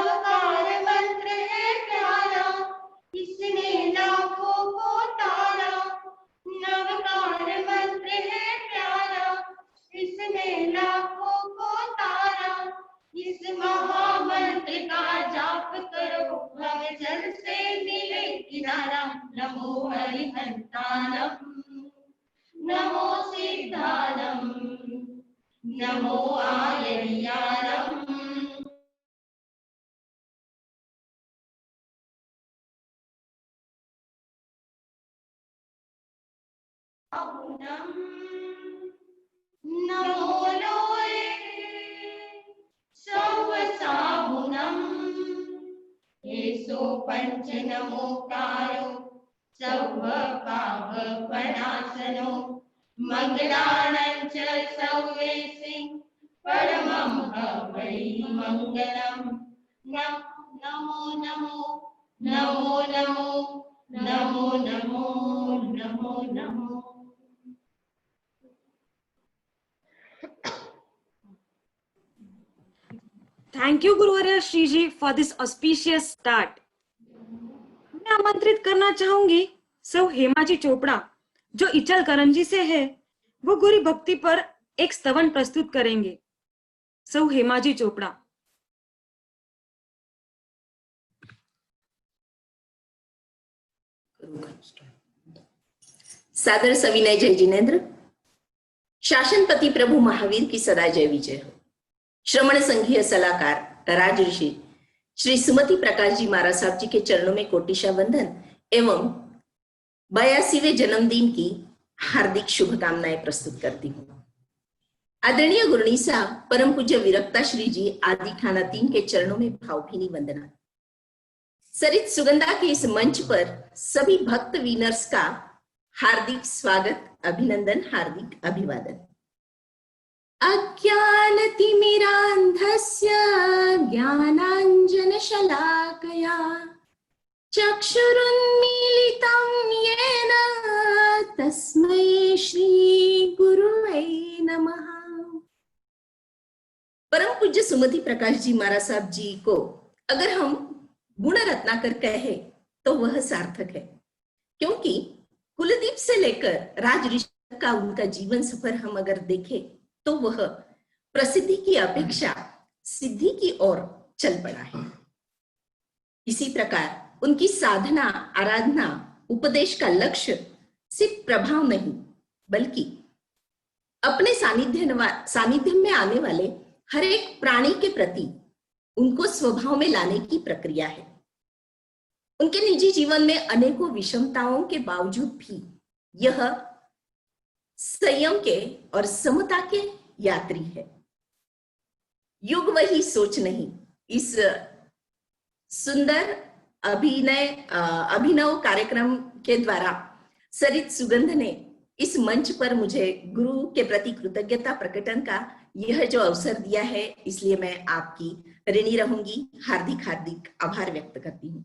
नवकार मंत्र है प्यारा, इसने लाखों को तारा। नवकार मंत्र है प्यारा, इसने लाखों को तारा। इस महामंत्र का जाप करो, भव जल से मिले किनारा। नमो हरिहंतानम, नमो सिद्धानम, नमो आयर्यारम। नमो लोये सौवसाहुनम्, एसो पंच नमोकारो सौव पाव पनासनो। मंगलानं च सौवेसि परमं हवै मंगलम्। Namo Namo Namo Namo Namo Namo Namo Namo. Thank you गुरुवर्य Shri ji for this auspicious start. मैं आमंत्रित करना चाहूंगी सौ हेमाजी चोपड़ा, जो इचल करंजी से है, वो गुरु भक्ति पर एक स्तवन प्रस्तुत करेंगे। सौ हेमाजी चोपड़ा। सादर सविनय जय जिनेन्द्र। शासनपति प्रभु महावीर की सदा जय विजय हो। श्रमण संघीय सलाहकार राज ऋषि श्री सुमति प्रकाश जी महाराज साहब जी के चरणों में कोटिशा वंदन एवं 82वें जन्मदिन की हार्दिक शुभकामनाएं प्रस्तुत करती हूँ। आदरणीय गुरुनीसा परम पूज्य विरक्ता श्री जी आदि खाना 3 के चरणों में भावभीनी वंदना। सरित सुगंधा के इस मंच पर सभी भक्त वीनर्स का हार्दिक स्वागत, अभिनंदन, हार्दिक अभिवादन। अज्ञानतिमिरान्धस्य ज्ञानाञ्जनशलाकया चक्षुरुन्मीलितं येन तस्मै श्री गुरुवे नमः। परम पूज्य सुमति प्रकाश जी महाराज साहब जी को अगर हम गुण रत्नाकर कहे तो वह सार्थक है, क्योंकि कुलदीप से लेकर राज ऋषि का उनका जीवन सफर हम अगर देखें तो वह प्रसिद्धि की अपेक्षा सिद्धि की ओर चल पड़ा है। इसी प्रकार उनकी साधना, आराधना, उपदेश का लक्ष्य सिर्फ प्रभाव नहीं, बल्कि अपने सानिध्य में आने वाले हर एक प्राणी के प्रति उनको स्वभाव में लाने की प्रक्रिया है। उनके निजी जीवन में अनेकों विषमताओं के बावजूद भी यह संयम के और समता के यात्री है। युग वही सोच नहीं, इस सुंदर अभिनव कार्यक्रम के द्वारा सरित सुगंध ने इस मंच पर मुझे गुरु के प्रति कृतज्ञता प्रकटन का यह जो अवसर दिया है, इसलिए मैं आपकी ऋणी रहूंगी। हार्दिक हार्दिक आभार व्यक्त करती हूँ।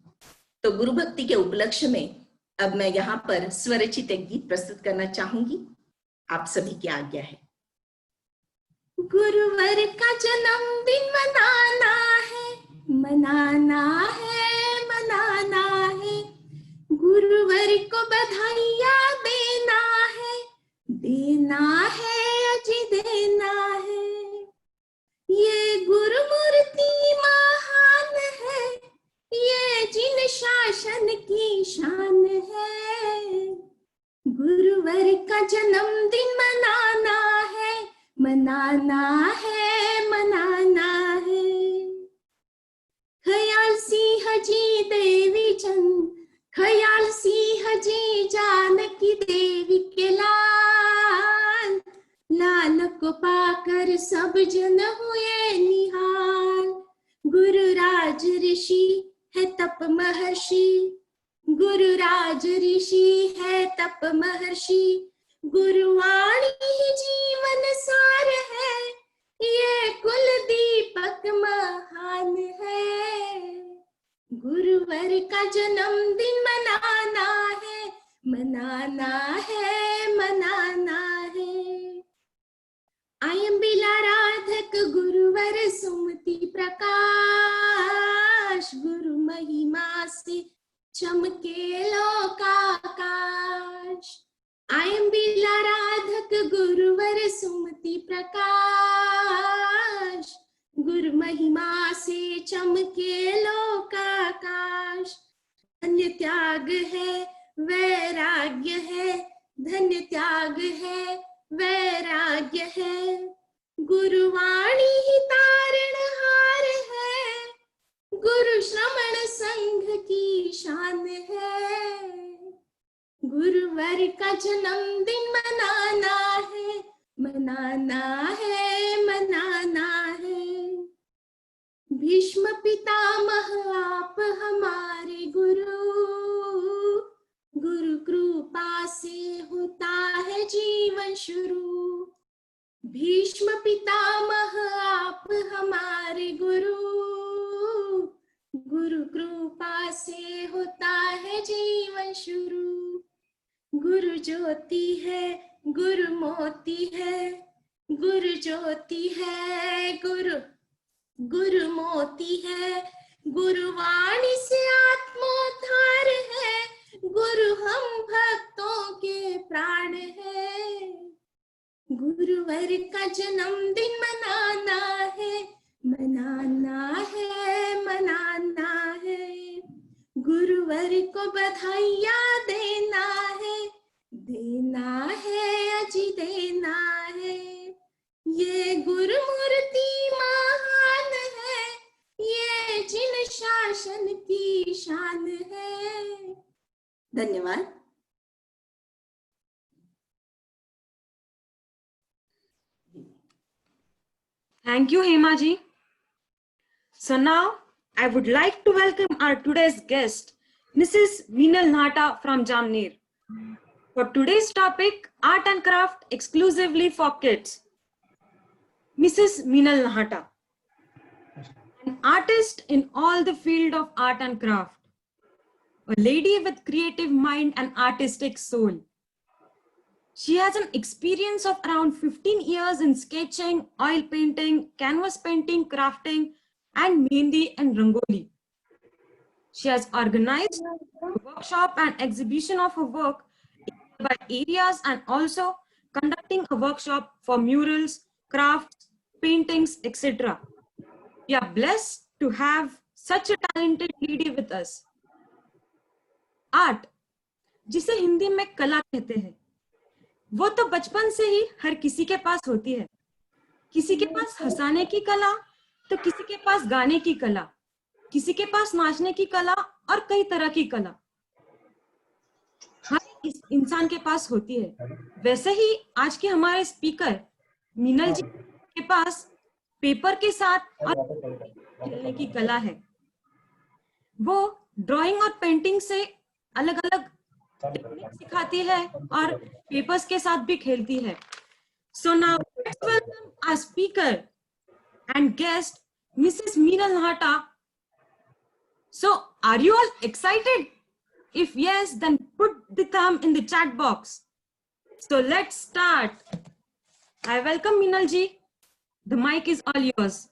तो गुरु भक्ति के उपलक्ष्य में अब मैं यहाँ पर स्वरचित एक गीत प्रस्तुत करना चाहूंगी। आप सभी की आज्ञा है। गुरुवर का जन्मदिन मनाना है, मनाना है, मनाना है। गुरुवर को बधाइयाँ देना है, देना है, अजी देना है। ये गुरुमूर्ति महान है, ये जिन शासन की शान है। गुरुवर का जन्मदिन मनाना है, मनाना है, मनाना है। ख्याल सिंह जी देवी चंद, ख्याल सिंह जी जानकी देवी के लाल, लाल को पाकर सब जन हुए निहाल। गुरुराज ऋषि है तप महर्षि, गुरुराज ऋषि है तप महर्षि। गुरुवाणी ही जीवन सार है, ये कुल दीपक महान है। गुरुवर का जन्मदिन मनाना है, मनाना है, मनाना है। आई एम बिलाराधक गुरुवर सुमति प्रकाश, चमके लोकाकाश। आयं बिलाराधक गुरुवर सुमति प्रकाश। गुरु महिमा से चमके लोकाकाश। धन्य त्याग है वैराग्य है, धन्य त्याग है वैराग्य है। गुरुवाणी ही तारणहार है, गुरु श्रमण संघ की शान है। गुरुवर का जन्मदिन मनाना है, मनाना है, मनाना है। भीष्म पितामह आप हमारे गुरु, गुरु कृपा से होता है जीवन शुरू। भीष्म पितामह आप हमारे गुरु, गुरु कृपा से होता है जीवन शुरू। गुरु ज्योति है गुरु मोती है, गुरु ज्योति है गुरु मोती है। गुरुवाणी से आत्मोद्धार है, गुरु हम भक्तों के प्राण है। गुरुवर का जन्मदिन मनाना है, मनाना है, मनाना है। गुरुवर को बधाइयाँ देना है, देना है, अजी देना है। ये गुरुमूर्ति महान है, ये जिन शासन की शान है। धन्यवाद। Thank you, Hema ji. So now I would like to welcome our today's guest, Mrs. Meenal Nahata from Jamner. For today's topic, art and craft exclusively for kids. Mrs. Meenal Nahata, an artist in all the field of art and craft, a lady with creative mind and artistic soul. She has an experience of around 15 years in sketching, oil painting, canvas painting, crafting, and mehndi and rangoli. She has organized a workshop and exhibition of her work by areas and also conducting a workshop for murals, crafts, paintings, etc. We are blessed to have such a talented lady with us. Art, जिसे हिंदी में कला कहते हैं, वो तो बचपन से ही हर किसी के पास होती है। किसी के पास हंसाने की कला, तो किसी के पास गाने की कला, किसी के पास नाचने की कला और कई तरह की कला हर इस इंसान के पास होती है। वैसे ही आज के हमारे स्पीकर मीनल जी के पास पेपर के साथ और खेलने की कला है। वो ड्राइंग और पेंटिंग से अलग अलग टेक्निक सिखाती है और पेपर्स के साथ भी खेलती है। So now let's welcome our speaker and guest, Mrs. Meenal Nahata. So are you all excited? If yes, then put the thumb in the chat box. So let's start. I welcome Meenal ji. The mic is all yours.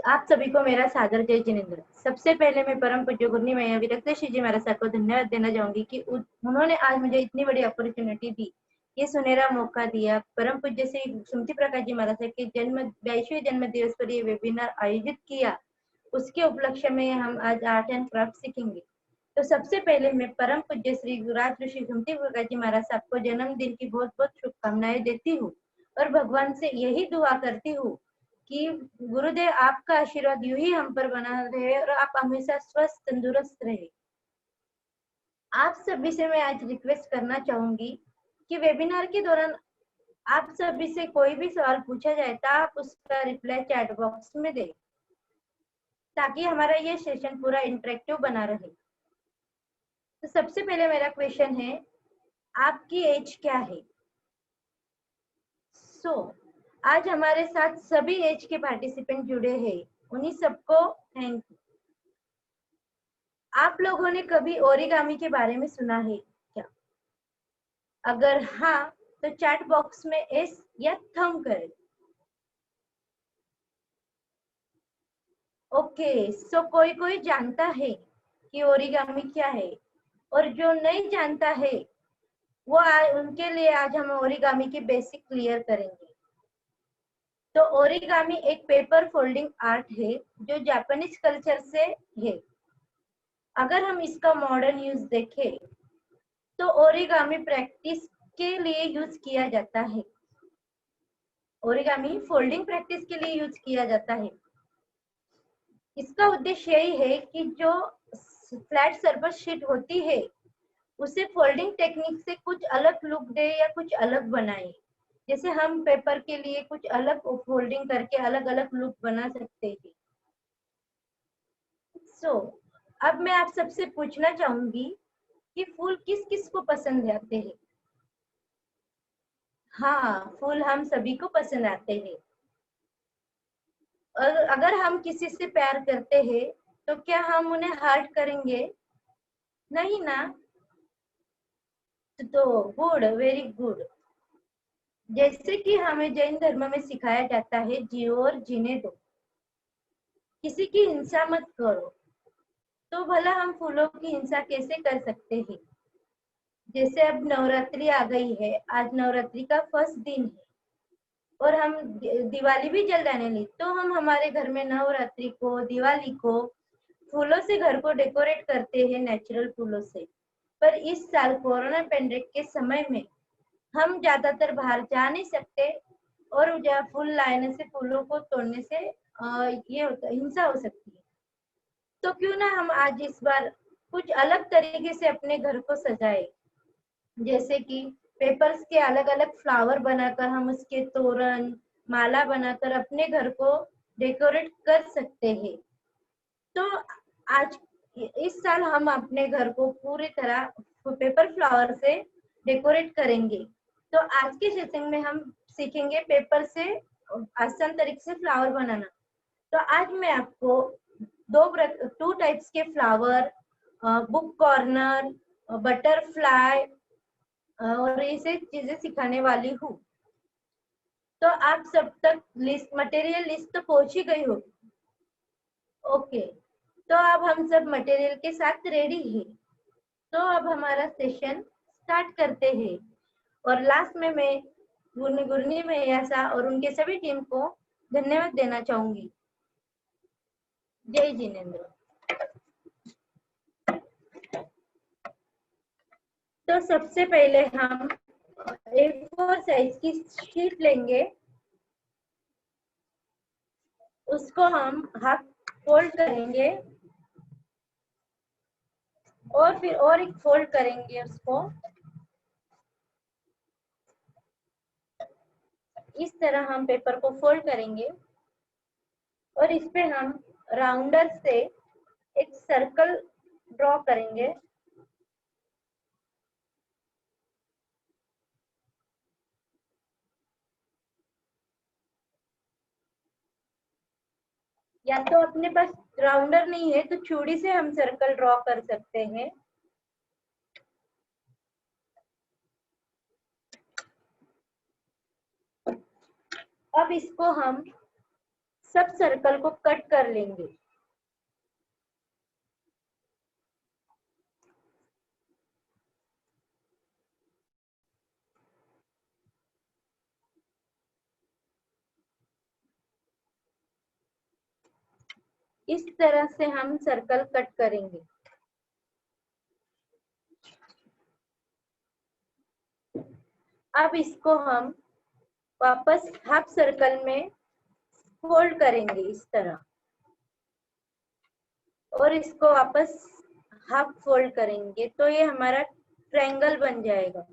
आप सभी को मेरा सादर जय जिनेंद्र। सबसे पहले मैं परम पूज्य गुरनी मैया विरक्त श्री जी महाराज साहब को धन्यवाद देना चाहूंगी कि उन्होंने आज मुझे इतनी बड़ी अपॉर्चुनिटी दी, ये सुनहरा मौका दिया। परम पूज्य श्री सुमति प्रकाश जी महाराज साहब के 22वें जन्म दिवस पर ये वेबिनार आयोजित किया, उसके उपलक्ष्य में हम आज आर्ट एंड क्राफ्ट सीखेंगे। तो सबसे पहले मैं परम पूज्य श्री राज ऋषि सुमति प्रकाश जी महाराज साहब को जन्मदिन की बहुत बहुत शुभकामनाएं देती हूँ और भगवान से यही दुआ करती हूँ कि गुरुदेव आपका आशीर्वाद यूं ही हम पर बना रहे और आप हमेशा स्वस्थ तंदुरुस्त रहे। आप सभी से मैं आज रिक्वेस्ट करना चाहूंगी कि वेबिनार के दौरान आप सभी से कोई भी सवाल पूछा जाए तो आप उसका रिप्लाई चैट बॉक्स में दें, ताकि हमारा ये सेशन पूरा इंटरेक्टिव बना रहे। तो सबसे पहले मेरा क्वेश्चन है, आपकी एज क्या है? आज हमारे साथ सभी एज के पार्टिसिपेंट जुड़े हैं, उन्हीं सबको थैंक यू। आप लोगों ने कभी ओरिगामी के बारे में सुना है क्या? अगर हाँ तो चैट बॉक्स में एस या थंब करें। ओके, सो कोई जानता है कि ओरिगामी क्या है, और जो नहीं जानता है वो उनके लिए आज हम ओरिगामी की बेसिक क्लियर करेंगे। तो ओरिगामी एक पेपर फोल्डिंग आर्ट है जो जापानीज कल्चर से है। अगर हम इसका मॉडर्न यूज देखें तो ओरिगामी प्रैक्टिस के लिए यूज किया जाता है। ओरिगामी फोल्डिंग प्रैक्टिस के लिए यूज किया जाता है। इसका उद्देश्य यही है कि जो फ्लैट सर्फेस शीट होती है उसे फोल्डिंग टेक्निक से कुछ अलग लुक दे या कुछ अलग बनाए। जैसे हम पेपर के लिए कुछ अलग फोल्डिंग करके अलग अलग लुक बना सकते हैं। अब मैं आप सबसे पूछना चाहूंगी कि फूल किस किस को पसंद आते हैं? हाँ, फूल हम सभी को पसंद आते हैं। और अगर हम किसी से प्यार करते हैं तो क्या हम उन्हें हार्ट करेंगे? नहीं ना। तो गुड, वेरी गुड। जैसे कि हमें जैन धर्म में सिखाया जाता है, जियो और जीने दो, किसी की हिंसा मत करो। तो भला हम फूलों की हिंसा कैसे कर सकते हैं? जैसे अब नवरात्रि आ गई है, आज नवरात्रि का फर्स्ट दिन है और हम दिवाली भी जल्द आने ली, तो हम हमारे घर में नवरात्रि को, दिवाली को फूलों से घर को डेकोरेट करते हैं, नेचुरल फूलों से। पर इस साल कोरोना पेंडेमिक के समय में हम ज्यादातर बाहर जा नहीं सकते और फूल लाने से, फूलों को तोड़ने से ये हिंसा हो सकती है। तो क्यों ना हम आज इस बार कुछ अलग तरीके से अपने घर को सजाए। जैसे कि पेपर्स के अलग अलग फ्लावर बनाकर हम उसके तोरण, माला बनाकर अपने घर को डेकोरेट कर सकते हैं। तो आज इस साल हम अपने घर को पूरी तरह पेपर फ्लावर से डेकोरेट करेंगे। तो आज के सेशन में हम सीखेंगे पेपर से आसान तरीके से फ्लावर बनाना। तो आज मैं आपको टू टाइप्स के फ्लावर, बुक कॉर्नर, बटरफ्लाई और ऐसे चीजें सिखाने वाली हूँ। तो आप सब तक मटेरियल लिस्ट तो पहुंच ही गई होगी। ओके, तो अब हम सब मटेरियल के साथ रेडी है। तो अब हमारा सेशन स्टार्ट करते हैं। और लास्ट में मैं गुरनी मैयासा और उनके सभी टीम को धन्यवाद देना चाहूंगी। जय जिनेंद्र। तो सबसे पहले हम A4 साइज की शीट लेंगे, उसको हम हाफ फोल्ड करेंगे और फिर और एक फोल्ड करेंगे उसको। इस तरह हम पेपर को फोल्ड करेंगे और इस पे हम राउंडर से एक सर्कल ड्रॉ करेंगे। या तो अपने पास राउंडर नहीं है तो चूड़ी से हम सर्कल ड्रॉ कर सकते हैं। अब इसको हम सब सर्कल को कट कर लेंगे। इस तरह से हम सर्कल कट करेंगे। अब इसको हम वापस हाफ सर्कल में फोल्ड करेंगे इस तरह, और इसको वापस हाफ फोल्ड करेंगे तो ये हमारा ट्रायंगल बन जाएगा।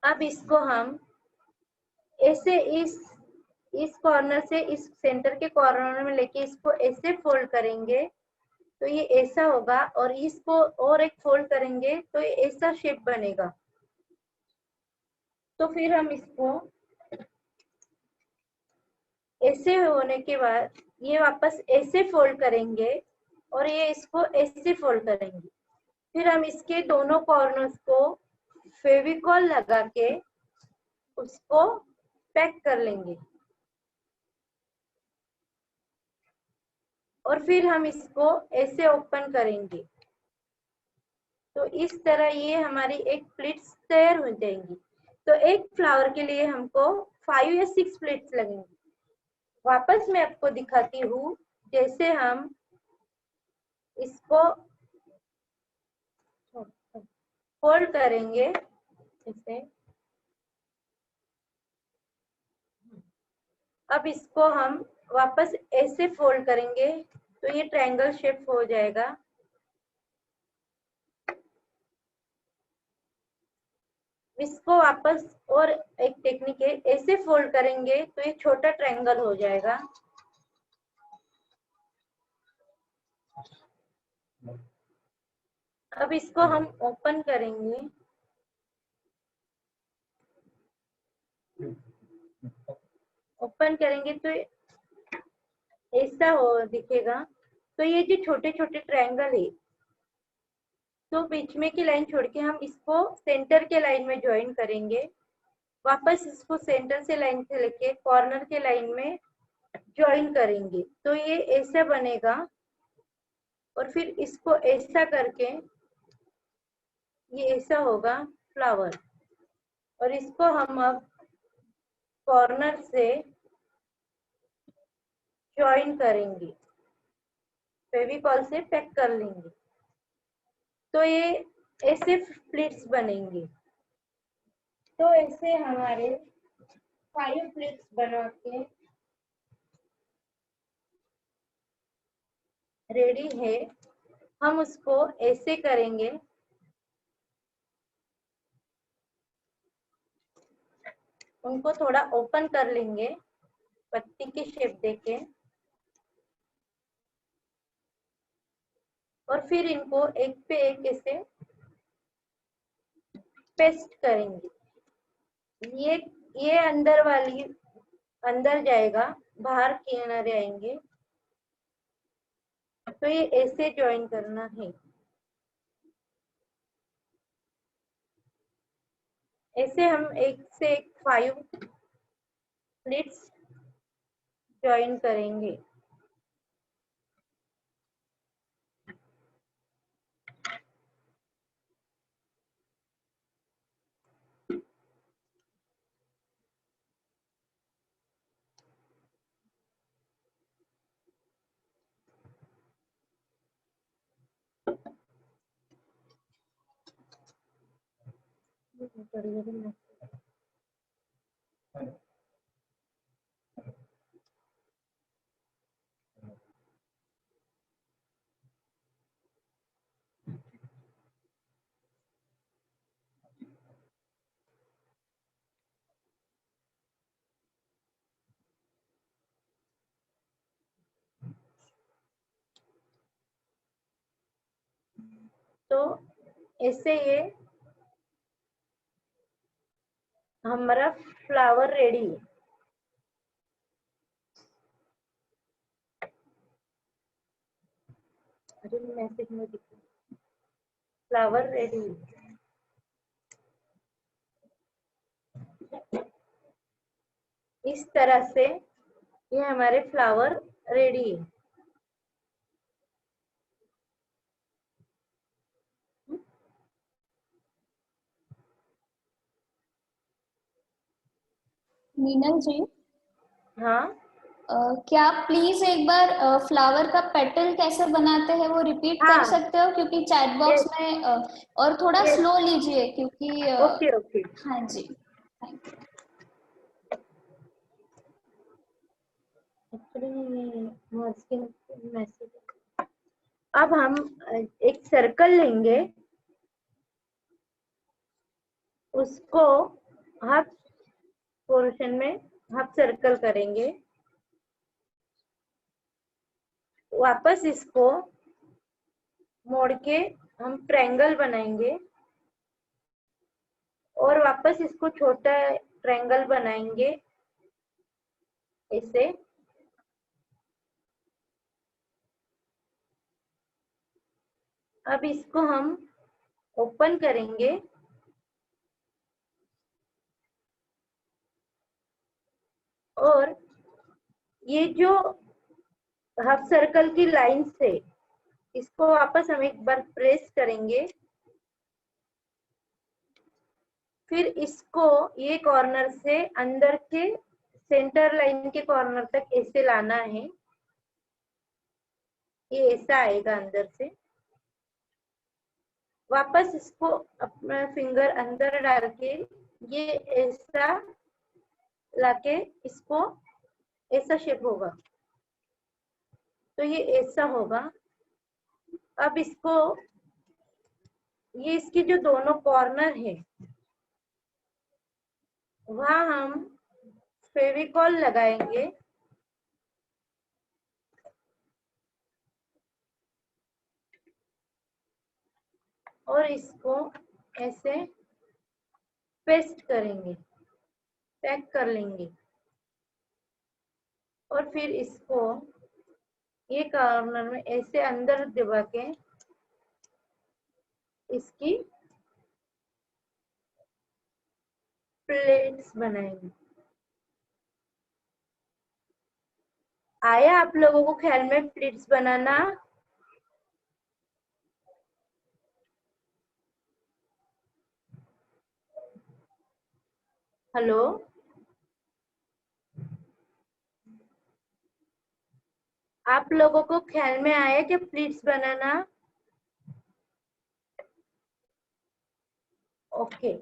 अब इसको हम ऐसे इस कॉर्नर से इस सेंटर के कॉर्नर में लेके इसको ऐसे फोल्ड करेंगे तो ये ऐसा होगा, और इसको और एक फोल्ड करेंगे तो ये ऐसा शेप बनेगा। तो फिर हम इसको ऐसे होने के बाद ये वापस ऐसे फोल्ड करेंगे और ये इसको ऐसे फोल्ड करेंगे। फिर हम इसके दोनों कॉर्नर्स को फेविकॉल लगा के उसको पैक कर लेंगे। और फिर हम इसको ऐसे ओपन करेंगे। तो इस तरह ये हमारी एक प्लेट्स तैयार हो जाएंगी। तो एक फ्लावर के लिए हमको 5 या 6 प्लेट्स लगेंगी। वापस मैं आपको दिखाती हूँ, जैसे हम इसको फोल्ड करेंगे ऐसे। अब इसको हम वापस ऐसे फोल्ड करेंगे तो ये ट्रायंगल शेप हो जाएगा। इसको वापस और एक टेक्निक है, ऐसे फोल्ड करेंगे तो ये छोटा ट्रायंगल हो जाएगा। अब इसको हम ओपन करेंगे। ओपन करेंगे तो ऐसा हो दिखेगा। तो ये जो छोटे छोटे ट्रायंगल है, तो बीच में की लाइन छोड़ के हम इसको सेंटर के लाइन में ज्वाइन करेंगे। वापस इसको सेंटर से लाइन से लेके कॉर्नर के लाइन में ज्वाइन करेंगे तो ये ऐसा बनेगा। और फिर इसको ऐसा करके ये ऐसा होगा फ्लावर। और इसको हम अब कॉर्नर से ज्वाइन करेंगे, फेविकॉल से पैक कर लेंगे। तो ये ऐसे प्लेट्स बनेंगे। तो ऐसे हमारे 5 प्लेट्स बना के रेडी है। हम उसको ऐसे करेंगे, उनको थोड़ा ओपन कर लेंगे पत्ती की शेप देके। और फिर इनको एक पे एक ऐसे पेस्ट करेंगे। ये अंदर वाली अंदर जाएगा, बाहर किनारे आएंगे। तो ये ऐसे ज्वाइन करना है। ऐसे हम एक से एक 5 प्लेट्स ज्वाइन करेंगे। तो ऐसे ये हमारा फ्लावर रेडी है। अरे मैसेज में दिखा फ्लावर रेडी है। इस तरह से ये हमारे फ्लावर रेडी है। मीनल जी, हाँ, क्या आप प्लीज एक बार फ्लावर का पेटल कैसे बनाते हैं वो रिपीट हाँ, कर सकते हो, क्योंकि चैट बॉक्स यस, में और थोड़ा यस, स्लो लीजिए क्योंकि ओके, ओके। हाँ जी, थैंक यू। मैसेज। अब हम एक सर्कल लेंगे, उसको हाफ पोर्शन में हाफ सर्कल करेंगे। वापस इसको मोड़ के हम ट्रायंगल बनाएंगे और वापस इसको छोटा ट्रायंगल बनाएंगे ऐसे। अब इसको हम ओपन करेंगे और ये जो हाफ सर्कल की लाइन से इसको वापस हम एक बार प्रेस करेंगे। फिर इसको ये कॉर्नर से अंदर के सेंटर लाइन के कॉर्नर तक ऐसे लाना है। ये ऐसा आएगा अंदर से। वापस इसको अपना फिंगर अंदर डाल के ये ऐसा लाके इसको ऐसा शेप होगा। तो ये ऐसा होगा। अब इसको ये इसके जो दोनों कॉर्नर है वहां हम फेविकॉल लगाएंगे। और इसको ऐसे पेस्ट करेंगे, पैक कर लेंगे। और फिर इसको ये कॉर्नर में ऐसे अंदर दबा के इसकी प्लेट्स बनाएंगे। आया आप लोगों को ख्याल में प्लेट्स बनाना? हेलो, आप लोगों को ख्याल में आया कि प्लेट्स बनाना? ओके,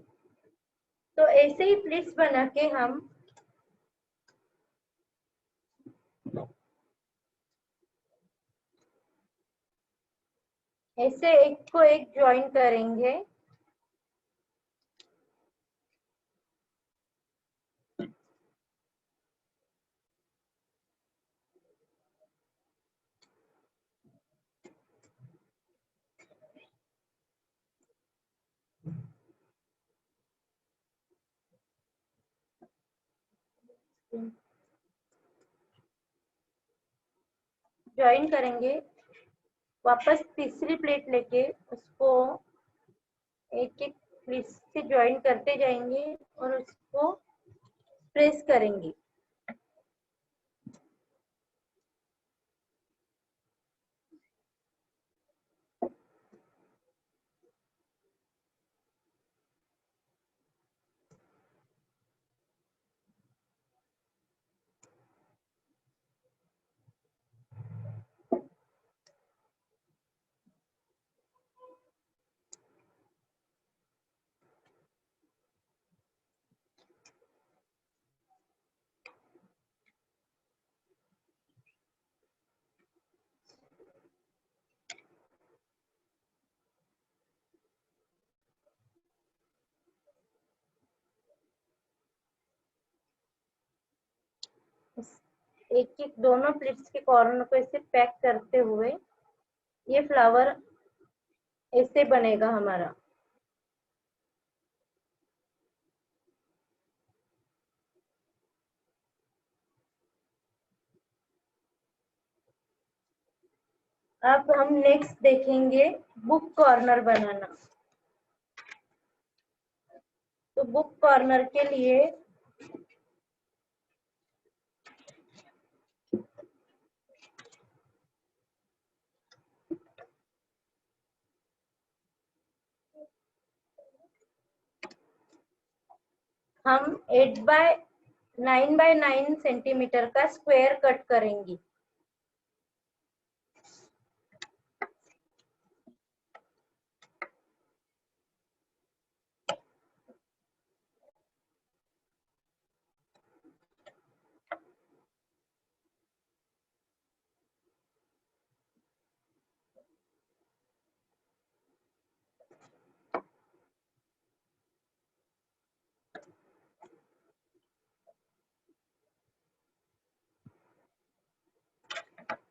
तो ऐसे ही प्लेट्स बना के हम ऐसे एक को एक ज्वाइन करेंगे। ज्वाइन करेंगे, वापस तीसरी प्लेट लेके उसको एक एक प्लेट से ज्वाइन करते जाएंगे और उसको प्रेस करेंगे। एक एक दोनों प्लेट्स के कॉर्नर को ऐसे पैक करते हुए ये फ्लावर ऐसे बनेगा हमारा। अब हम नेक्स्ट देखेंगे बुक कॉर्नर बनाना। तो बुक कॉर्नर के लिए हम 9 बाय 9 सेंटीमीटर का स्क्वायर कट करेंगे।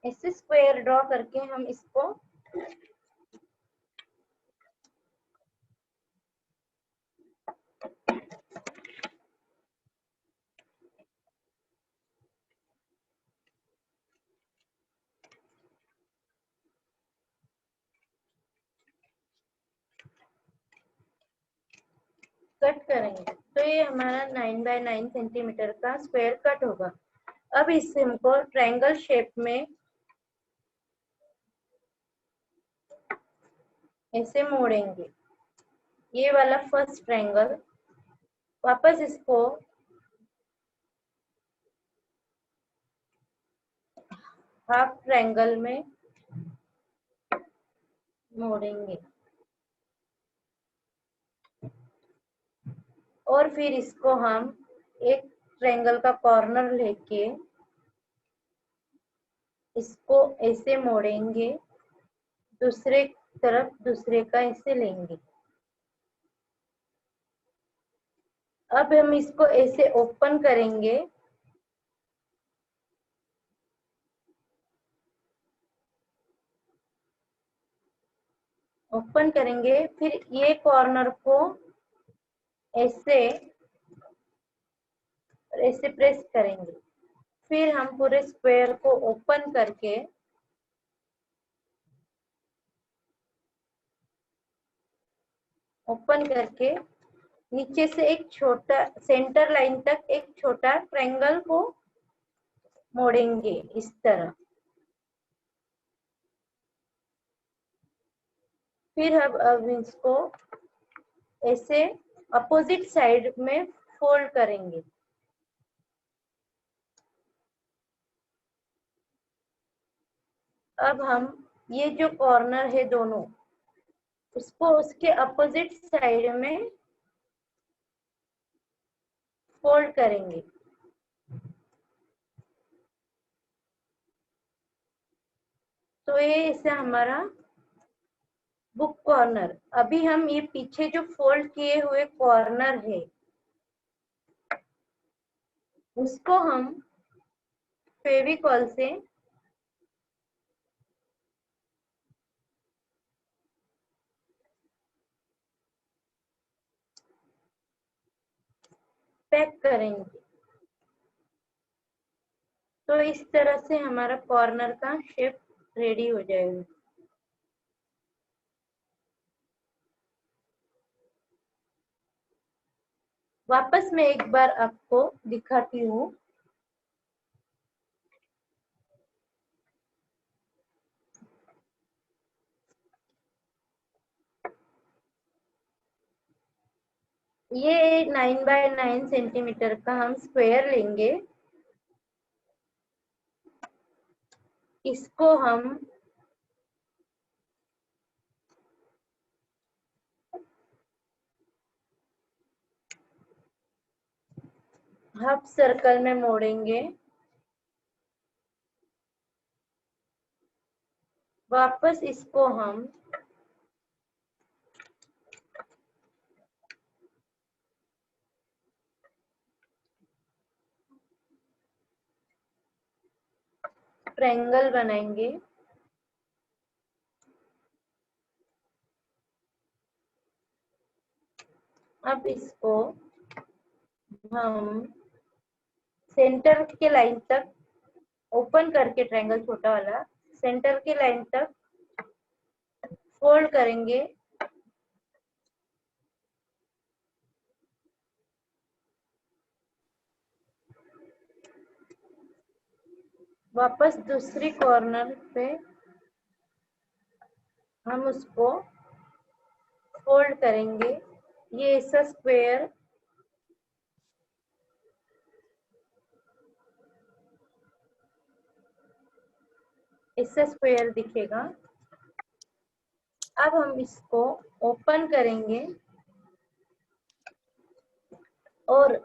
ऐसे स्क्वायर ड्रॉ करके हम इसको कट करेंगे। तो ये हमारा 9 बाय 9 सेंटीमीटर का स्क्वायर कट होगा। अब इसे हमको ट्रायंगल शेप में ऐसे मोड़ेंगे, ये वाला फर्स्ट ट्रायंगल। वापस इसको हाफ ट्रायंगल में मोड़ेंगे और फिर इसको हम एक ट्रायंगल का कॉर्नर लेके इसको ऐसे मोड़ेंगे, दूसरे तरफ दूसरे का ऐसे लेंगे। अब हम इसको ऐसे ओपन करेंगे, फिर ये कॉर्नर को ऐसे ऐसे प्रेस करेंगे। फिर हम पूरे स्क्वायर को ओपन करके नीचे से एक छोटा सेंटर लाइन तक एक छोटा ट्रायंगल को मोड़ेंगे इस तरह। फिर अब इसको ऐसे अपोजिट साइड में फोल्ड करेंगे। अब हम ये जो कॉर्नर है दोनों, उसको उसके अपोजिट साइड में फोल्ड करेंगे। तो ये ऐसे हमारा बुक कॉर्नर। अभी हम ये पीछे जो फोल्ड किए हुए कॉर्नर है उसको हम फेविकॉल से पैक करेंगे। तो इस तरह से हमारा कॉर्नर का शेप रेडी हो जाएगा। वापस मैं एक बार आपको दिखाती हूँ। ये 9 बाय 9 सेंटीमीटर का हम स्क्वायर लेंगे। इसको हम हाफ सर्कल में मोड़ेंगे। वापस इसको हम ट्रायंगल बनाएंगे। अब इसको हम सेंटर के लाइन तक ओपन करके ट्रायंगल छोटा वाला सेंटर के लाइन तक फोल्ड करेंगे। वापस दूसरी कॉर्नर पे हम उसको फोल्ड करेंगे। ये ऐसा स्क्वायर दिखेगा। अब हम इसको ओपन करेंगे और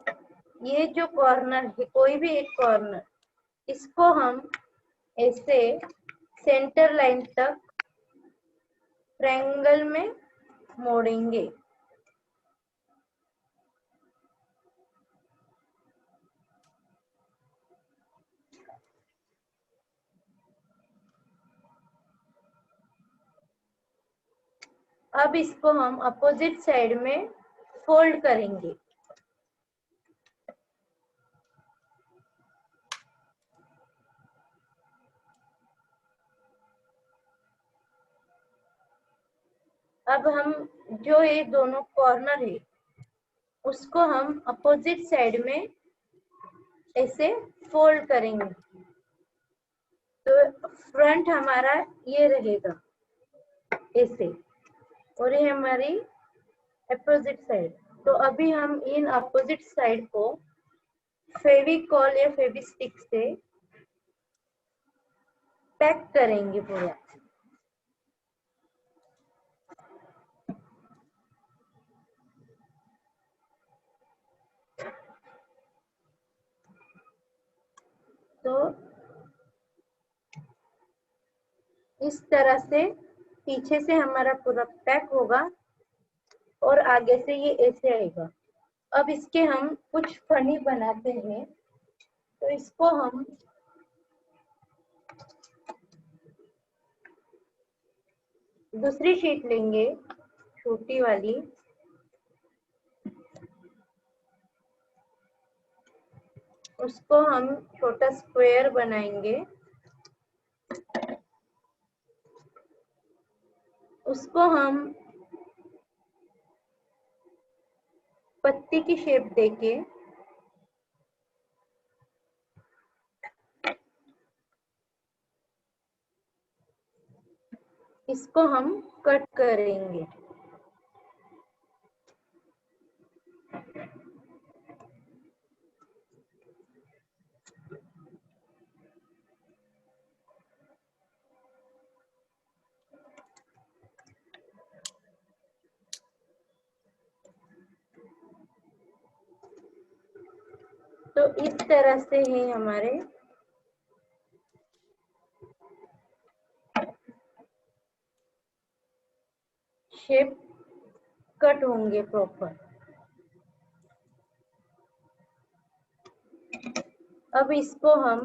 ये जो कॉर्नर है, कोई भी एक कॉर्नर, इसको हम ऐसे सेंटर लाइन तक ट्रायंगल में मोड़ेंगे। अब इसको हम अपोजिट साइड में फोल्ड करेंगे। अब हम जो ये दोनों कॉर्नर है उसको हम अपोजिट साइड में ऐसे फोल्ड करेंगे। तो फ्रंट हमारा ये रहेगा ऐसे। और ये हमारी अपोजिट साइड। तो अभी हम इन अपोजिट साइड को फेविकॉल या फेविस्टिक से पैक करेंगे पूरा। तो इस तरह से पीछे से हमारा पूरा पैक होगा और आगे से ये ऐसे आएगा। अब इसके हम कुछ फनी बनाते हैं। तो इसको हम दूसरी शीट लेंगे, छोटी वाली, उसको हम छोटा स्क्वायर बनाएंगे, उसको हम पत्ती की शेप देके इसको हम कट करेंगे। तो इस तरह से ही हमारे शेप कट होंगे प्रॉपर। अब इसको हम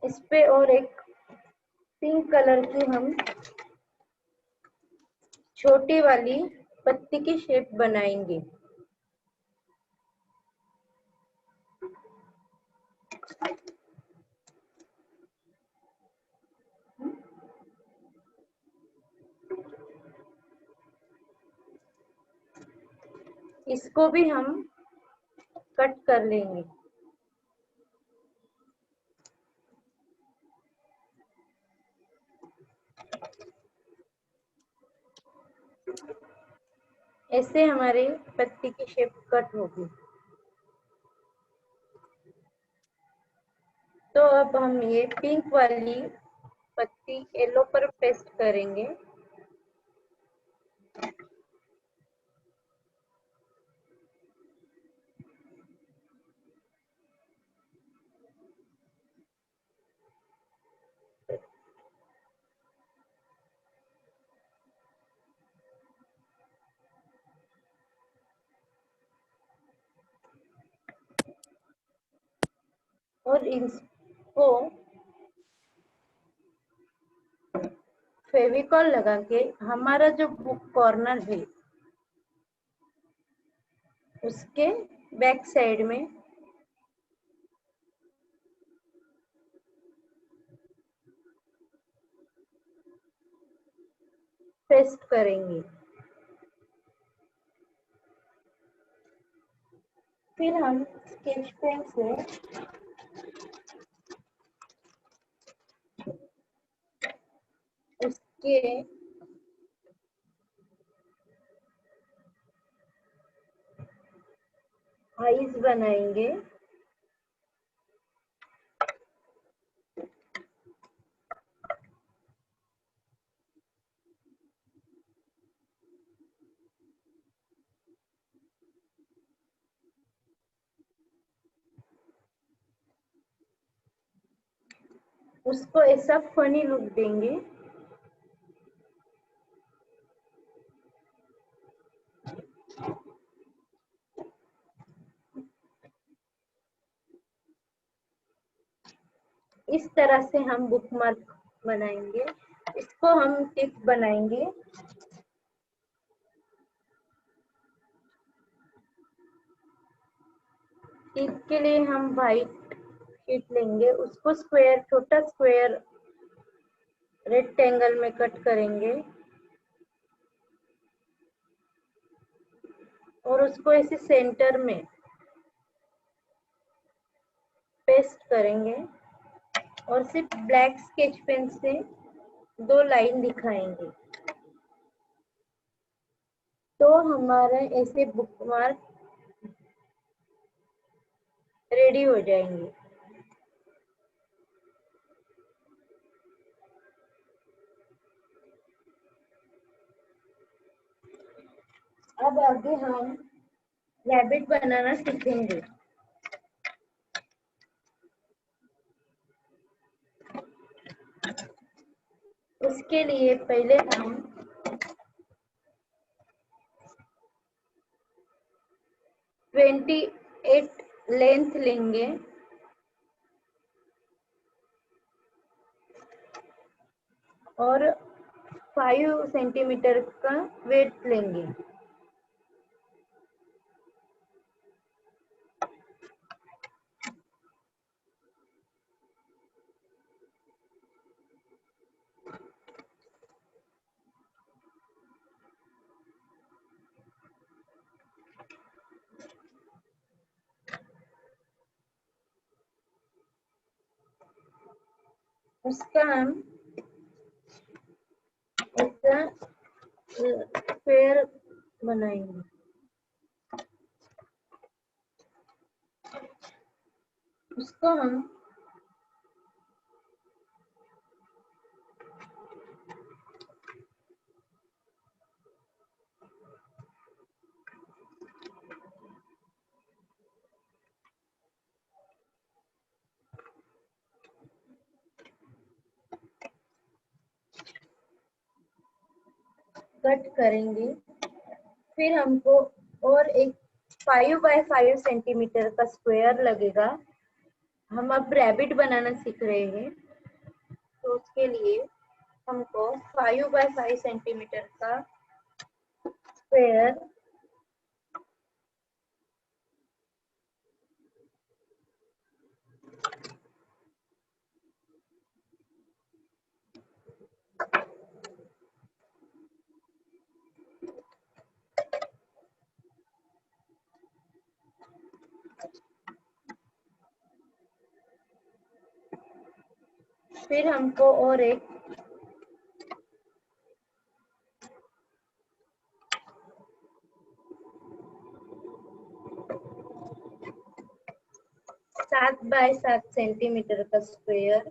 इस पे और एक पिंक कलर की हम छोटी वाली पत्ती की शेप बनाएंगे। इसको भी हम कट कर लेंगे। ऐसे हमारी पत्ती की शेप कट होगी। तो अब हम ये पिंक वाली पत्ती येलो पर पेस्ट करेंगे। और इसको फेविकॉल लगा के हमारा जो बुक कॉर्नर है उसके बैक साइड में पेस्ट करेंगे। फिर हम स्केच पेन से उसके आईज बनाएंगे। उसको ऐसा फनी लुक देंगे। इस तरह से हम बुकमार्क बनाएंगे। इसको हम टिप बनाएंगे। टिप के लिए हम वाइट शीट लेंगे, उसको स्क्वायर, छोटा स्क्वायर रेक्टेंगल में कट करेंगे और उसको ऐसे सेंटर में पेस्ट करेंगे और सिर्फ ब्लैक स्केच पेन से 2 लाइन दिखाएंगे। तो हमारे ऐसे बुकमार्क रेडी हो जाएंगे। अब आगे हम रैबिट बनाना सीखेंगे। उसके लिए पहले हम 28 लेंथ लेंगे और 5 सेंटीमीटर का वेट लेंगे। उसका हम ऐसा स्क्वायर बनाएंगे। उसको हम कट करेंगे। फिर हमको और एक 5 बाय 5 सेंटीमीटर का स्क्वायर लगेगा। हम अब रैबिट बनाना सीख रहे हैं, तो उसके लिए हमको 5 बाय 5 सेंटीमीटर का स्क्वायर फिर हमको और एक 7 बाय 7 सेंटीमीटर का स्क्वायर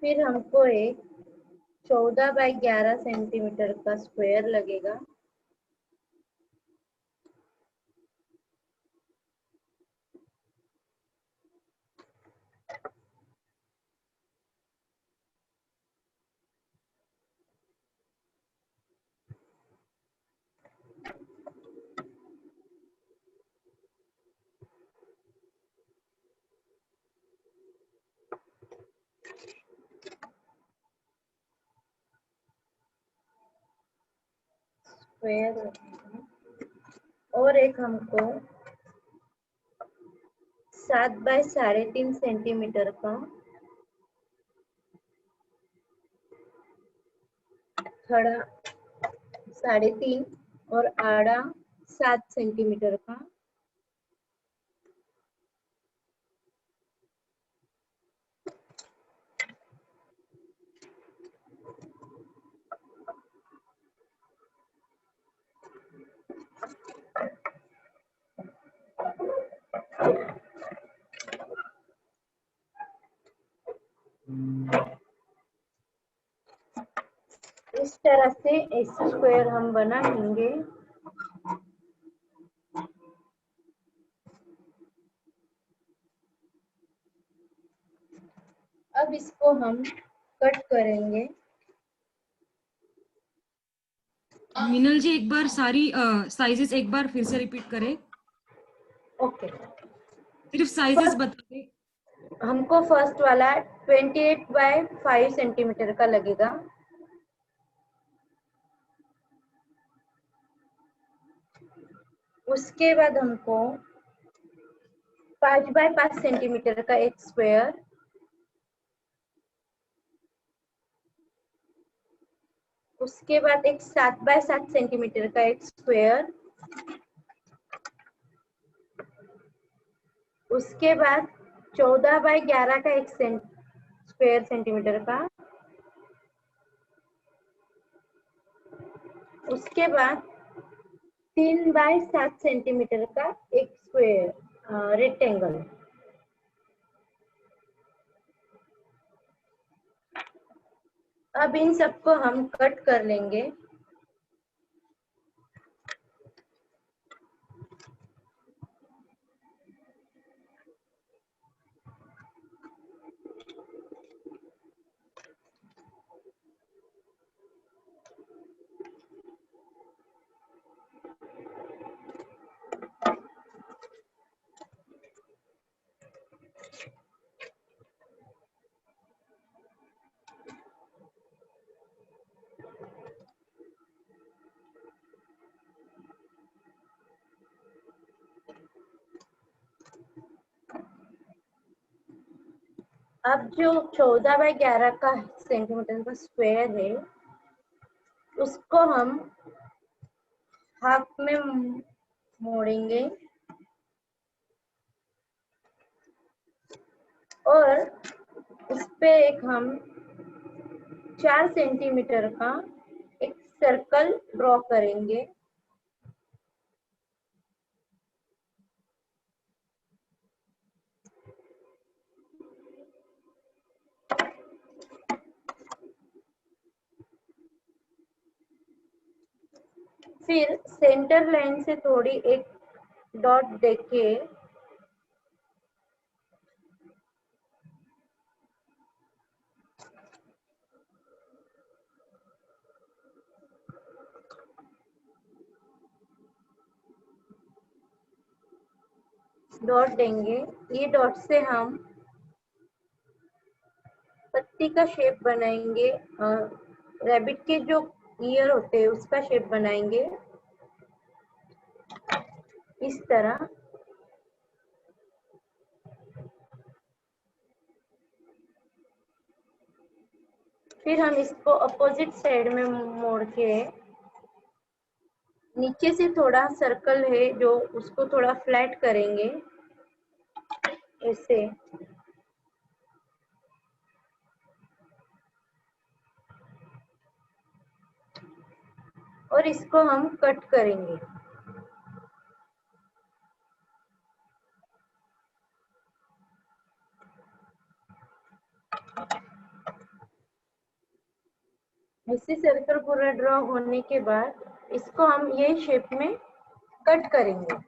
फिर हमको एक 14 बाय 11 सेंटीमीटर का स्क्वायर लगेगा। स्क्वायर लगेगा। और एक हमको 7 बाय 3.5 सेंटीमीटर का खड़ा 3.5 और आड़ा 7 सेंटीमीटर का इस तरह से ऐसे स्क्वायर हम बनाएंगे। अब इसको हम कट करेंगे। मीनल जी एक बार सारी साइजेस एक बार फिर से रिपीट करें। ओके। सिर्फ साइजेस बता दे। हमको फर्स्ट वाला 28 बाय 5 सेंटीमीटर का लगेगा। उसके बाद हमको 5 बाय 5 सेंटीमीटर का एक स्क्वायर, उसके बाद एक 7 बाय 7 सेंटीमीटर का एक स्क्वायर, उसके बाद 14 बाय 11 का एक स्क्वायर सेंटीमीटर का, उसके बाद 3 बाय 7 सेंटीमीटर का एक स्क्वायर रेक्टेंगल। अब इन सबको हम कट कर लेंगे। अब जो 14 बाय 11 का सेंटीमीटर का स्क्वायर है, उसको हम हाफ में मोड़ेंगे और उस पे एक हम 4 सेंटीमीटर का एक सर्कल ड्रॉ करेंगे। फिर सेंटर लाइन से थोड़ी एक डॉट देके डॉट देंगे। ये डॉट से हम पत्ती का शेप बनाएंगे, रैबिट के जो ईयर होते हैं उसका शेप बनाएंगे इस तरह। फिर हम इसको अपोजिट साइड में मोड़ के नीचे से थोड़ा सर्कल है जो उसको थोड़ा फ्लैट करेंगे ऐसे। और इसको हम कट करेंगे। ऐसे सर्कल पूरा ड्रॉ होने के बाद इसको हम ये शेप में कट करेंगे।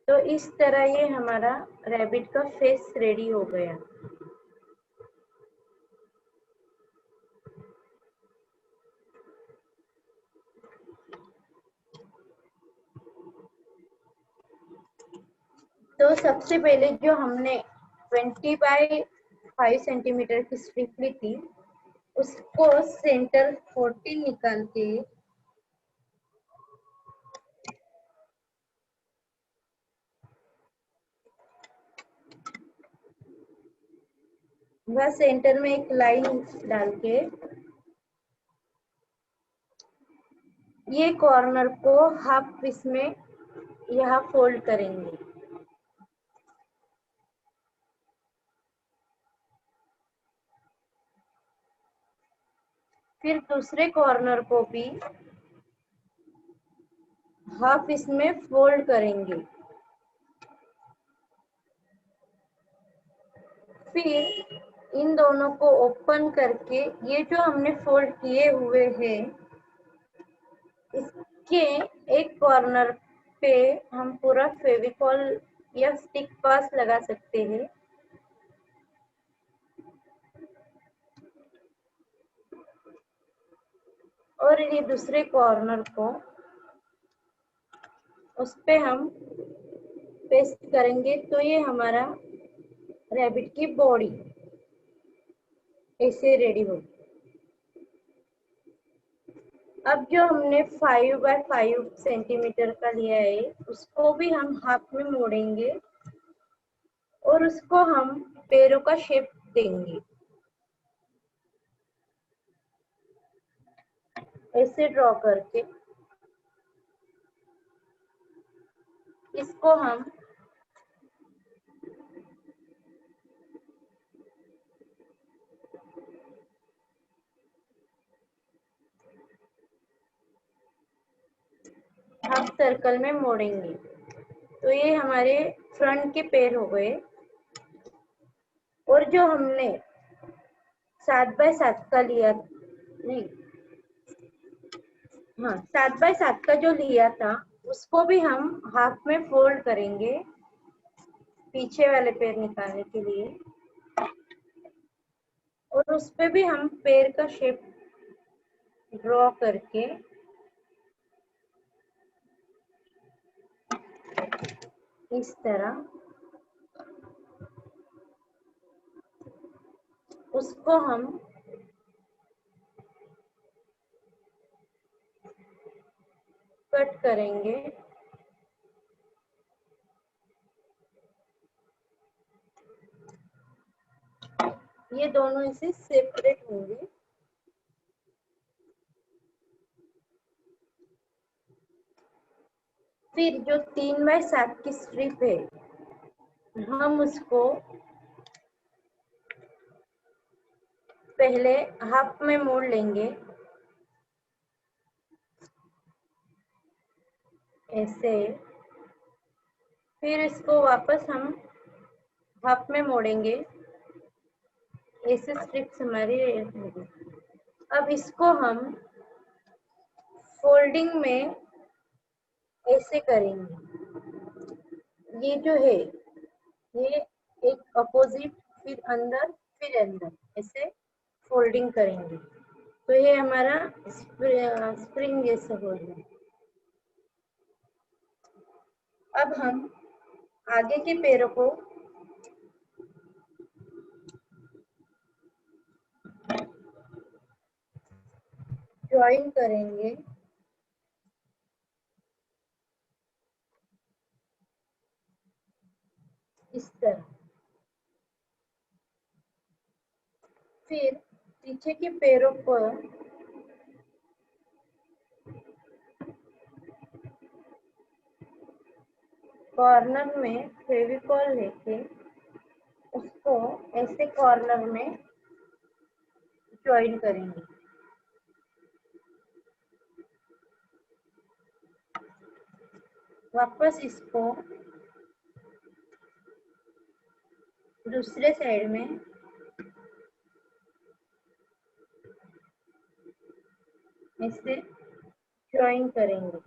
तो इस तरह ये हमारा रैबिट का फेस रेडी हो गया। तो सबसे पहले जो हमने 20 बाय 5 सेंटीमीटर की स्ट्रिप ली थी, उसको सेंटर 14 निकाल के वह सेंटर में एक लाइन डाल के ये कॉर्नर को हाफ पीस में यहाँ फोल्ड करेंगे। फिर दूसरे कॉर्नर को भी हाफ इसमें फोल्ड करेंगे। फिर इन दोनों को ओपन करके ये जो हमने फोल्ड किए हुए हैं इसके एक कॉर्नर पे हम पूरा फेविकॉल या स्टिक पास लगा सकते हैं। और ये दूसरे कॉर्नर को उस पे हम पेस्ट करेंगे तो ये हमारा रैबिट की बॉडी ऐसे रेडी होगी। अब जो हमने 5 बाय 5 सेंटीमीटर का लिया है उसको भी हम हाफ में मोड़ेंगे और उसको हम पैरों का शेप देंगे। ऐसे ड्रॉ करके इसको हम हाफ सर्कल में मोड़ेंगे तो ये हमारे फ्रंट के पैर हो गए। और जो हमने 7 बाय 7 का लिया नहीं, हाँ 7 बाय 7 का जो लिया था उसको भी हम हाफ में फोल्ड करेंगे पीछे वाले पैर निकालने के लिए। और उस पे भी हम पैर का शेप ड्रॉ करके इस तरह उसको हम कट करेंगे। ये दोनों इसे सेपरेट होंगे। फिर जो 3 बाय 7 की स्ट्रिप है हम उसको पहले हाफ में मोड़ लेंगे ऐसे। फिर इसको वापस हम हाफ में मोड़ेंगे ऐसे स्ट्रिप्स हमारी होगी। अब इसको हम फोल्डिंग में ऐसे करेंगे। ये जो है ये एक अपोजिट फिर अंदर ऐसे फोल्डिंग करेंगे तो ये हमारा स्प्रिंग जैसा हो जाए। अब हम आगे के पैरों को ज्वाइन करेंगे इस तरह। फिर पीछे के पैरों पर कॉर्नर में फेविकॉल लेके उसको ऐसे कॉर्नर में ज्वाइन करेंगे। वापस इसको दूसरे साइड में ऐसे ज्वाइन करेंगे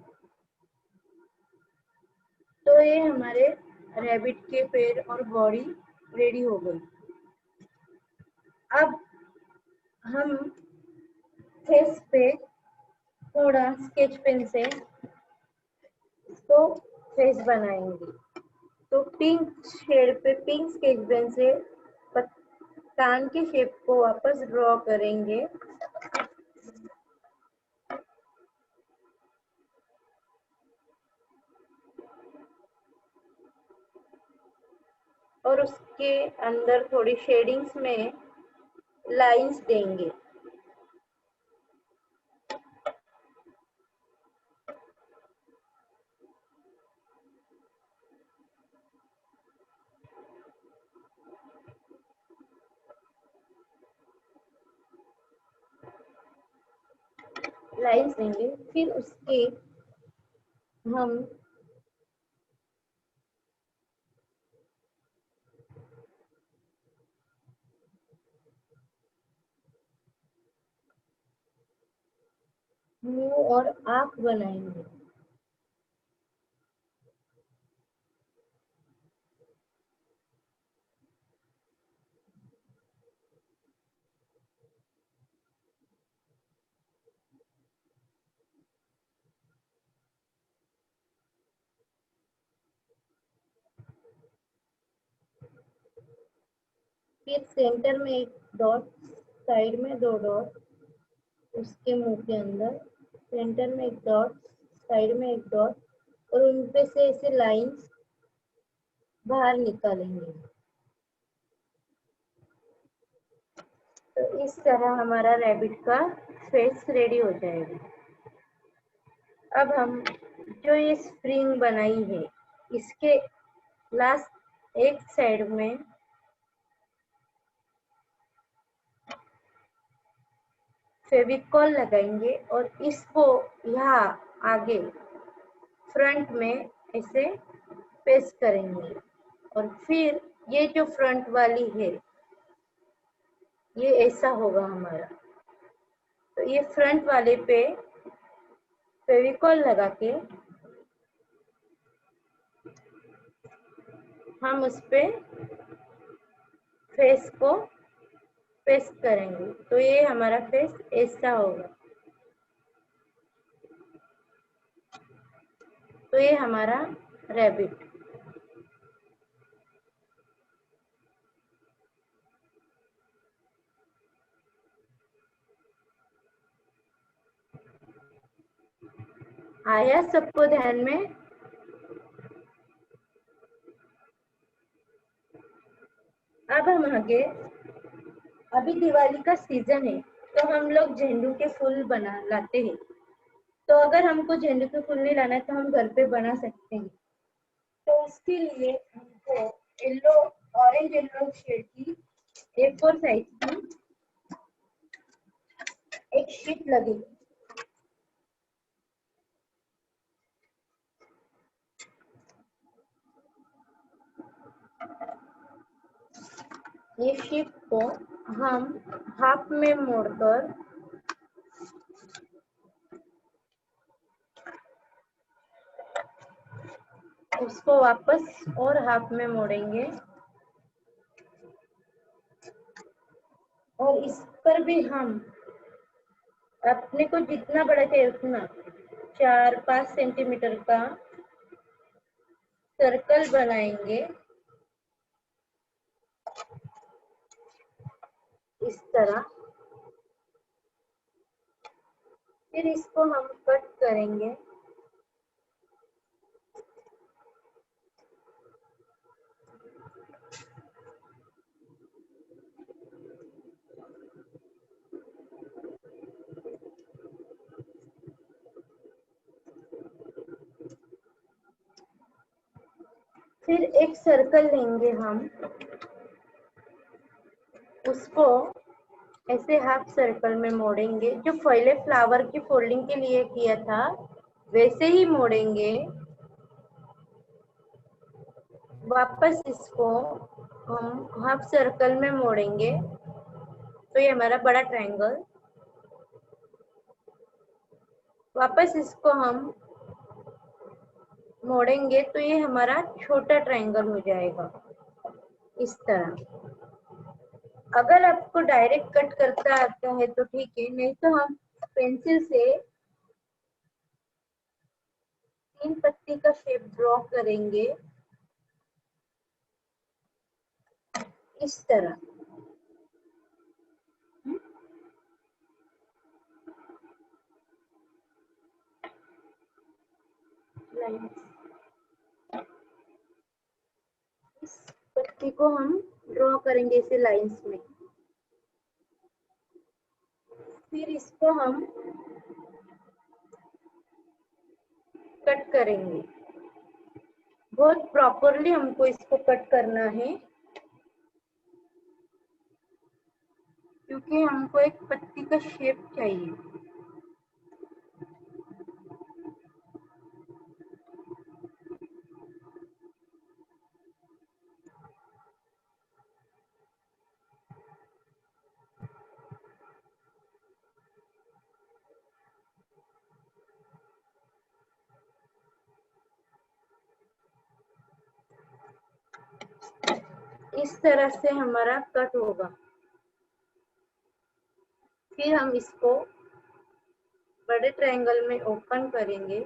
तो ये हमारे रैबिट के पैर और बॉडी रेडी हो गई। अब हम फेस पे थोड़ा स्केच पेन से इसको फेस बनाएंगे तो पिंक शेड पे पिंक स्केच पेन से कान के शेप को वापस ड्रॉ करेंगे। और उसके अंदर थोड़ी शेडिंग्स में लाइंस देंगे। फिर उसके हम मुंह और आंख बनाएंगे। फिर सेंटर में एक डॉट, साइड में 2 डॉट, उसके मुंह के अंदर सेंटर में एक डॉट, साइड में एक डॉट, और उन पे से ऐसे लाइंस बाहर निकालेंगे। तो इस तरह हमारा रैबिट का फेस रेडी हो जाएगा। अब हम जो ये स्प्रिंग बनाई है, इसके लास्ट एक साइड में फेविकॉल लगाएंगे और इसको यहाँ आगे फ्रंट में ऐसे पेस्ट करेंगे। और फिर ये जो फ्रंट वाली है, ये ऐसा होगा हमारा। तो ये फ्रंट वाले पे फेविकॉल लगा के हम उस पे फेस को पेस्ट करेंगे। तो ये हमारा फेस ऐसा होगा। तो ये हमारा रैबिट। आया सबको ध्यान में? अब हम आगे, अभी दिवाली का सीजन है तो हम लोग झंडू के फूल बना लाते हैं। तो अगर हमको झंडू के फूल नहीं लाना है तो हम घर पे बना सकते हैं। तो उसके लिए हमको येलो, ऑरेंज येलो शेड की A4 साइज की एक शीट लगेगी। ये शीट को हम हाफ में मोड़कर उसको वापस और हाफ में मोड़ेंगे। और इस पर भी हम अपने को जितना बड़ा चाहिए उतना 4-5 सेंटीमीटर का सर्कल बनाएंगे, इस तरह। फिर इसको हम कट करेंगे। फिर एक सर्कल लेंगे हम, उसको ऐसे हाफ सर्कल में मोड़ेंगे। जो पहले फ्लावर की फोल्डिंग के लिए किया था वैसे ही मोड़ेंगे। वापस इसको हम हाफ सर्कल में मोड़ेंगे। तो ये हमारा बड़ा ट्रायंगल। वापस इसको हम मोड़ेंगे तो ये हमारा छोटा ट्रायंगल हो जाएगा, इस तरह। अगर आपको डायरेक्ट कट करता आता है तो ठीक है, नहीं तो हम पेंसिल से 3 पत्ती का शेप ड्रॉ करेंगे, इस तरह। इस पत्ती को हम ड्रॉ करेंगे इसे लाइंस में। फिर इसको हम कट करेंगे। बहुत प्रॉपरली हमको इसको कट करना है, क्योंकि हमको एक पत्ती का शेप चाहिए। इस तरह से हमारा कट होगा। फिर हम इसको बड़े ट्रायंगल में ओपन करेंगे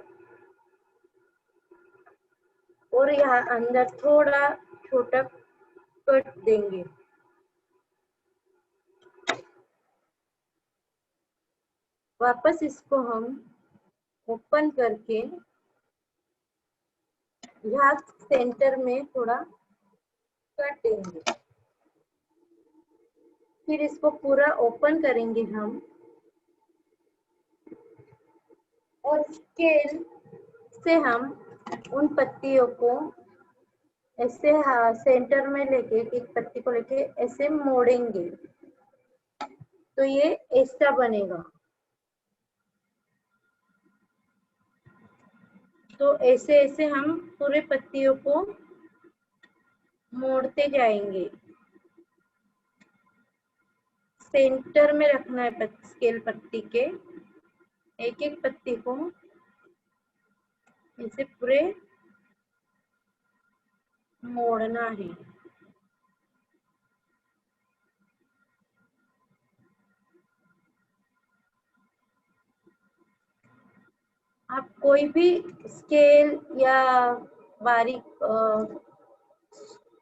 और यहाँ अंदर थोड़ा छोटा कट देंगे। वापस इसको हम ओपन करके यहाँ सेंटर में थोड़ा कट देंगे। फिर इसको पूरा ओपन करेंगे हम और स्केल से हम उन पत्तियों को ऐसे सेंटर में लेके एक पत्ती को लेके ऐसे मोड़ेंगे तो ये ऐसा बनेगा। तो ऐसे ऐसे हम पूरे पत्तियों को मोड़ते जाएंगे। सेंटर में रखना है स्केल पत्ती के, एक एक पत्ती को ऐसे पूरे मोड़ना है। आप कोई भी स्केल या बारीक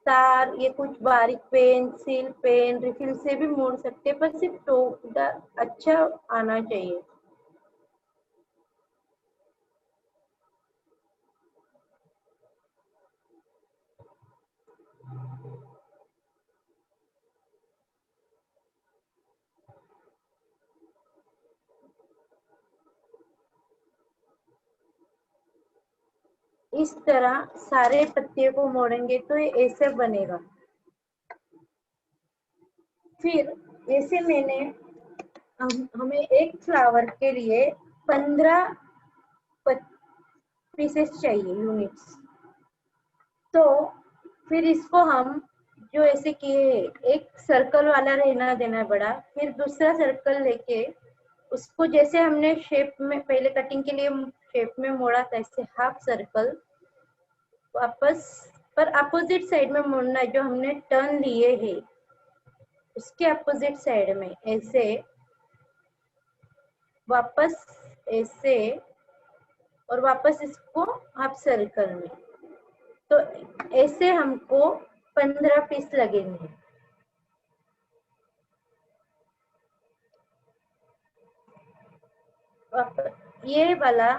तार या कुछ बारीक पेंसिल पेन रिफिल से भी मोड़ सकते हैं, पर सिर्फ टोकदा अच्छा आना चाहिए। इस तरह सारे पत्तियों को मोड़ेंगे तो ये ऐसे बनेगा। फिर जैसे मैंने हमें एक फ्लावर के लिए 15 पीसेस चाहिए, यूनिट्स। तो फिर इसको हम जो ऐसे किए, एक सर्कल वाला रहना देना बड़ा, फिर दूसरा सर्कल लेके उसको जैसे हमने शेप में पहले कटिंग के लिए शेप में मोड़ा था, ऐसे हाफ सर्कल वापस पर अपोजिट साइड में मोड़ना है। जो हमने टर्न लिए है उसके अपोजिट साइड में ऐसे वापस ऐसे और वापस इसको हाफ सर्कल में। तो ऐसे हमको 15 पीस लगेंगे। ये वाला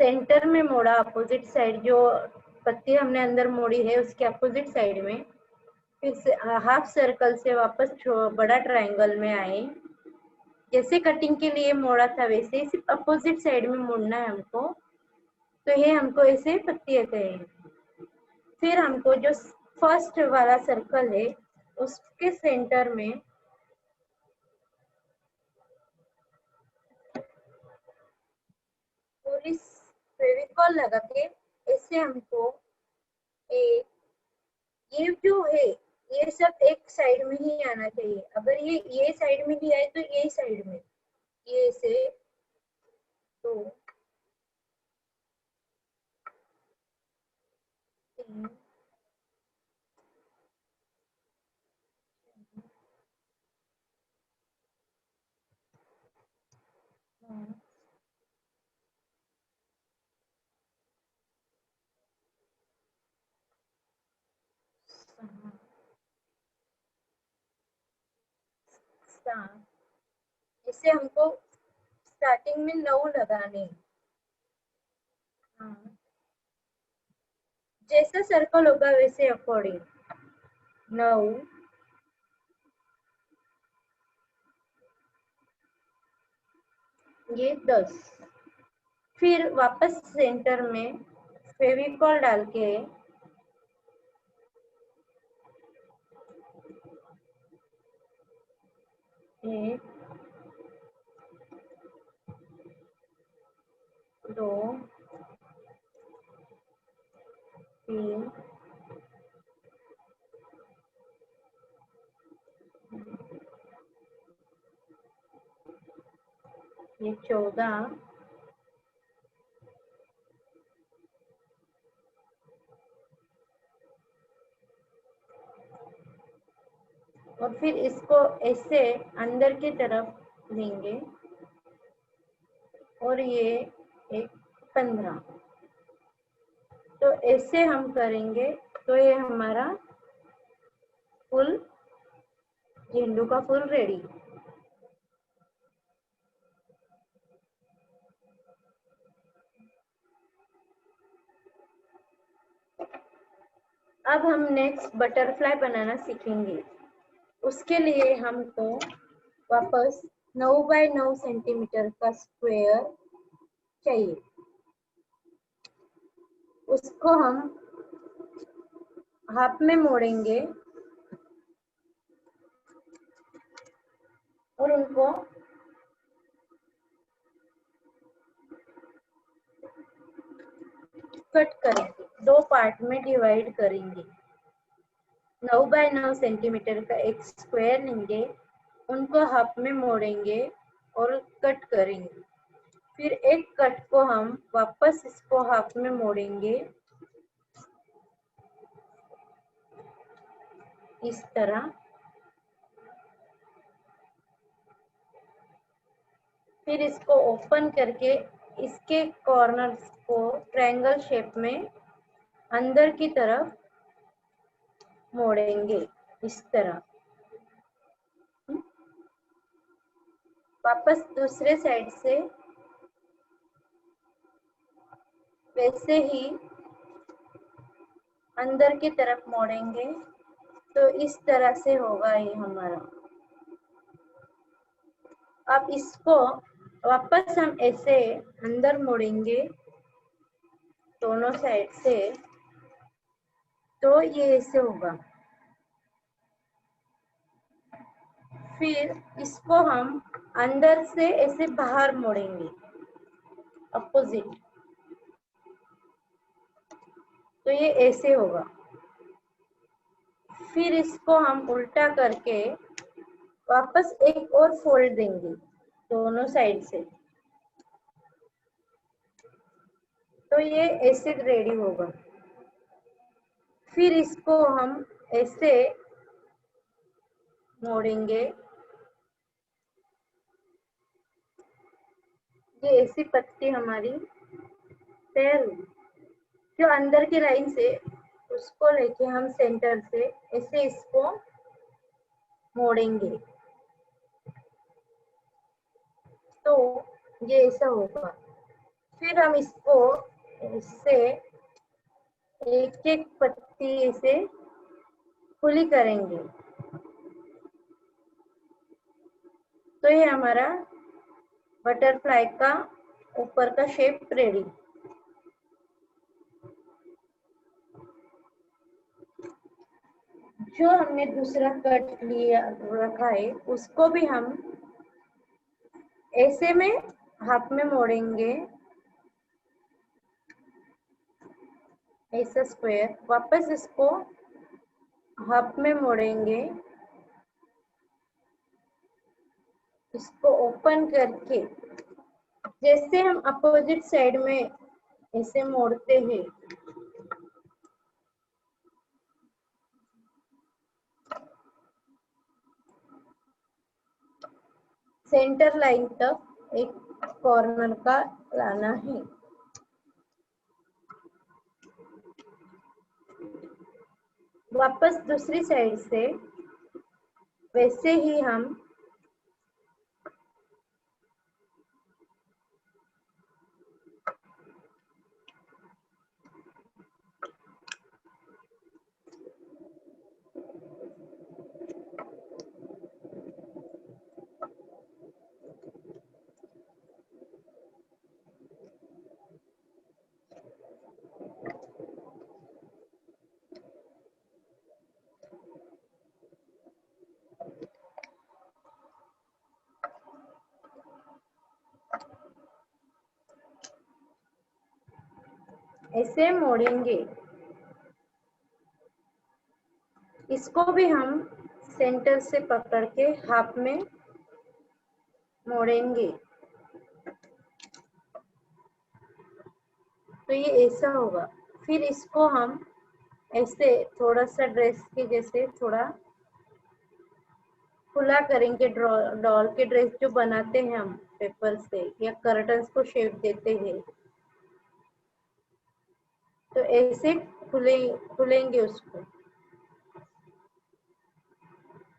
सेंटर में मोड़ा, अपोजिट साइड जो पत्ती हमने अंदर मोड़ी है उसके अपोजिट साइड में, फिर से हाफ सर्कल से वापस बड़ा ट्रायंगल में आए। जैसे कटिंग के लिए मोड़ा था वैसे ही सिर्फ अपोजिट साइड में मोड़ना है हमको। तो ये हमको ऐसे पत्ती कहेंगे। फिर हमको जो फर्स्ट वाला सर्कल है उसके सेंटर में पूरी फेविकॉल लगा के ऐसे हमको एक, ये जो है ये सब एक साइड में ही आना चाहिए। अगर ये साइड में नहीं आए तो ये साइड में, ये ऐसे। तो 3 इसे हमको स्टार्टिंग में 9 लगाने। हाँ, जैसा सर्कल होगा वैसे अकॉर्डिंग 9, ये 10। फिर वापस सेंटर में फेविकॉल डाल के 1 2 3 ये 14 ये और फिर इसको ऐसे अंदर की तरफ लेंगे और ये एक 15। तो ऐसे हम करेंगे तो ये हमारा फूल गेंदू का फूल रेडी। अब हम नेक्स्ट बटरफ्लाई बनाना सीखेंगे। उसके लिए हमको वापस 9 बाय 9 सेंटीमीटर का स्क्वायर चाहिए। उसको हम हाफ में मोड़ेंगे और उनको कट करेंगे, 2 पार्ट में डिवाइड करेंगे। 9 बाय 9 सेंटीमीटर का एक स्क्वायर लेंगे, उनको हाफ में मोड़ेंगे और कट करेंगे। फिर एक कट को हम वापस इसको हाफ में मोड़ेंगे इस तरह। फिर इसको ओपन करके इसके कॉर्नर्स को ट्रायंगल शेप में अंदर की तरफ मोड़ेंगे इस तरह। वापस दूसरे साइड से वैसे ही अंदर की तरफ मोड़ेंगे तो इस तरह से होगा ये हमारा। अब इसको वापस हम ऐसे अंदर मोड़ेंगे दोनों साइड से, तो ये ऐसे होगा। फिर इसको हम अंदर से ऐसे बाहर मोड़ेंगे अपोजिट, तो ये ऐसे होगा। फिर इसको हम उल्टा करके वापस एक और फोल्ड देंगे दोनों साइड से, तो ये ऐसे रेडी होगा। फिर इसको हम ऐसे मोड़ेंगे, ये ऐसी पत्ती हमारी तैयार हुई। जो अंदर की लाइन से उसको लेके हम सेंटर से ऐसे इसको मोड़ेंगे, तो ये ऐसा होगा। फिर हम इसको इससे एक एक पत्ती ऐसे खुली करेंगे, तो ये हमारा बटरफ्लाई का ऊपर का शेप रेडी। जो हमने दूसरा कट लिया रखा है उसको भी हम ऐसे में हाफ में मोड़ेंगे, ऐसा स्क्वायर। वापस इसको हाफ में मोड़ेंगे, इसको ओपन करके जैसे हम अपोजिट साइड में ऐसे मोड़ते हैं, सेंटर लाइन तक एक कॉर्नर का लाना है। वापस दूसरी साइड से वैसे ही हम ऐसे मोड़ेंगे। इसको भी हम सेंटर से पकड़ के हाफ में मोड़ेंगे, तो ये ऐसा होगा। फिर इसको हम ऐसे थोड़ा सा ड्रेस के जैसे थोड़ा खुला करेंगे डॉल के ड्रेस जो बनाते हैं हम पेपर से या कर्टन्स को शेप देते हैं, तो ऐसे खुलेंगे उसको।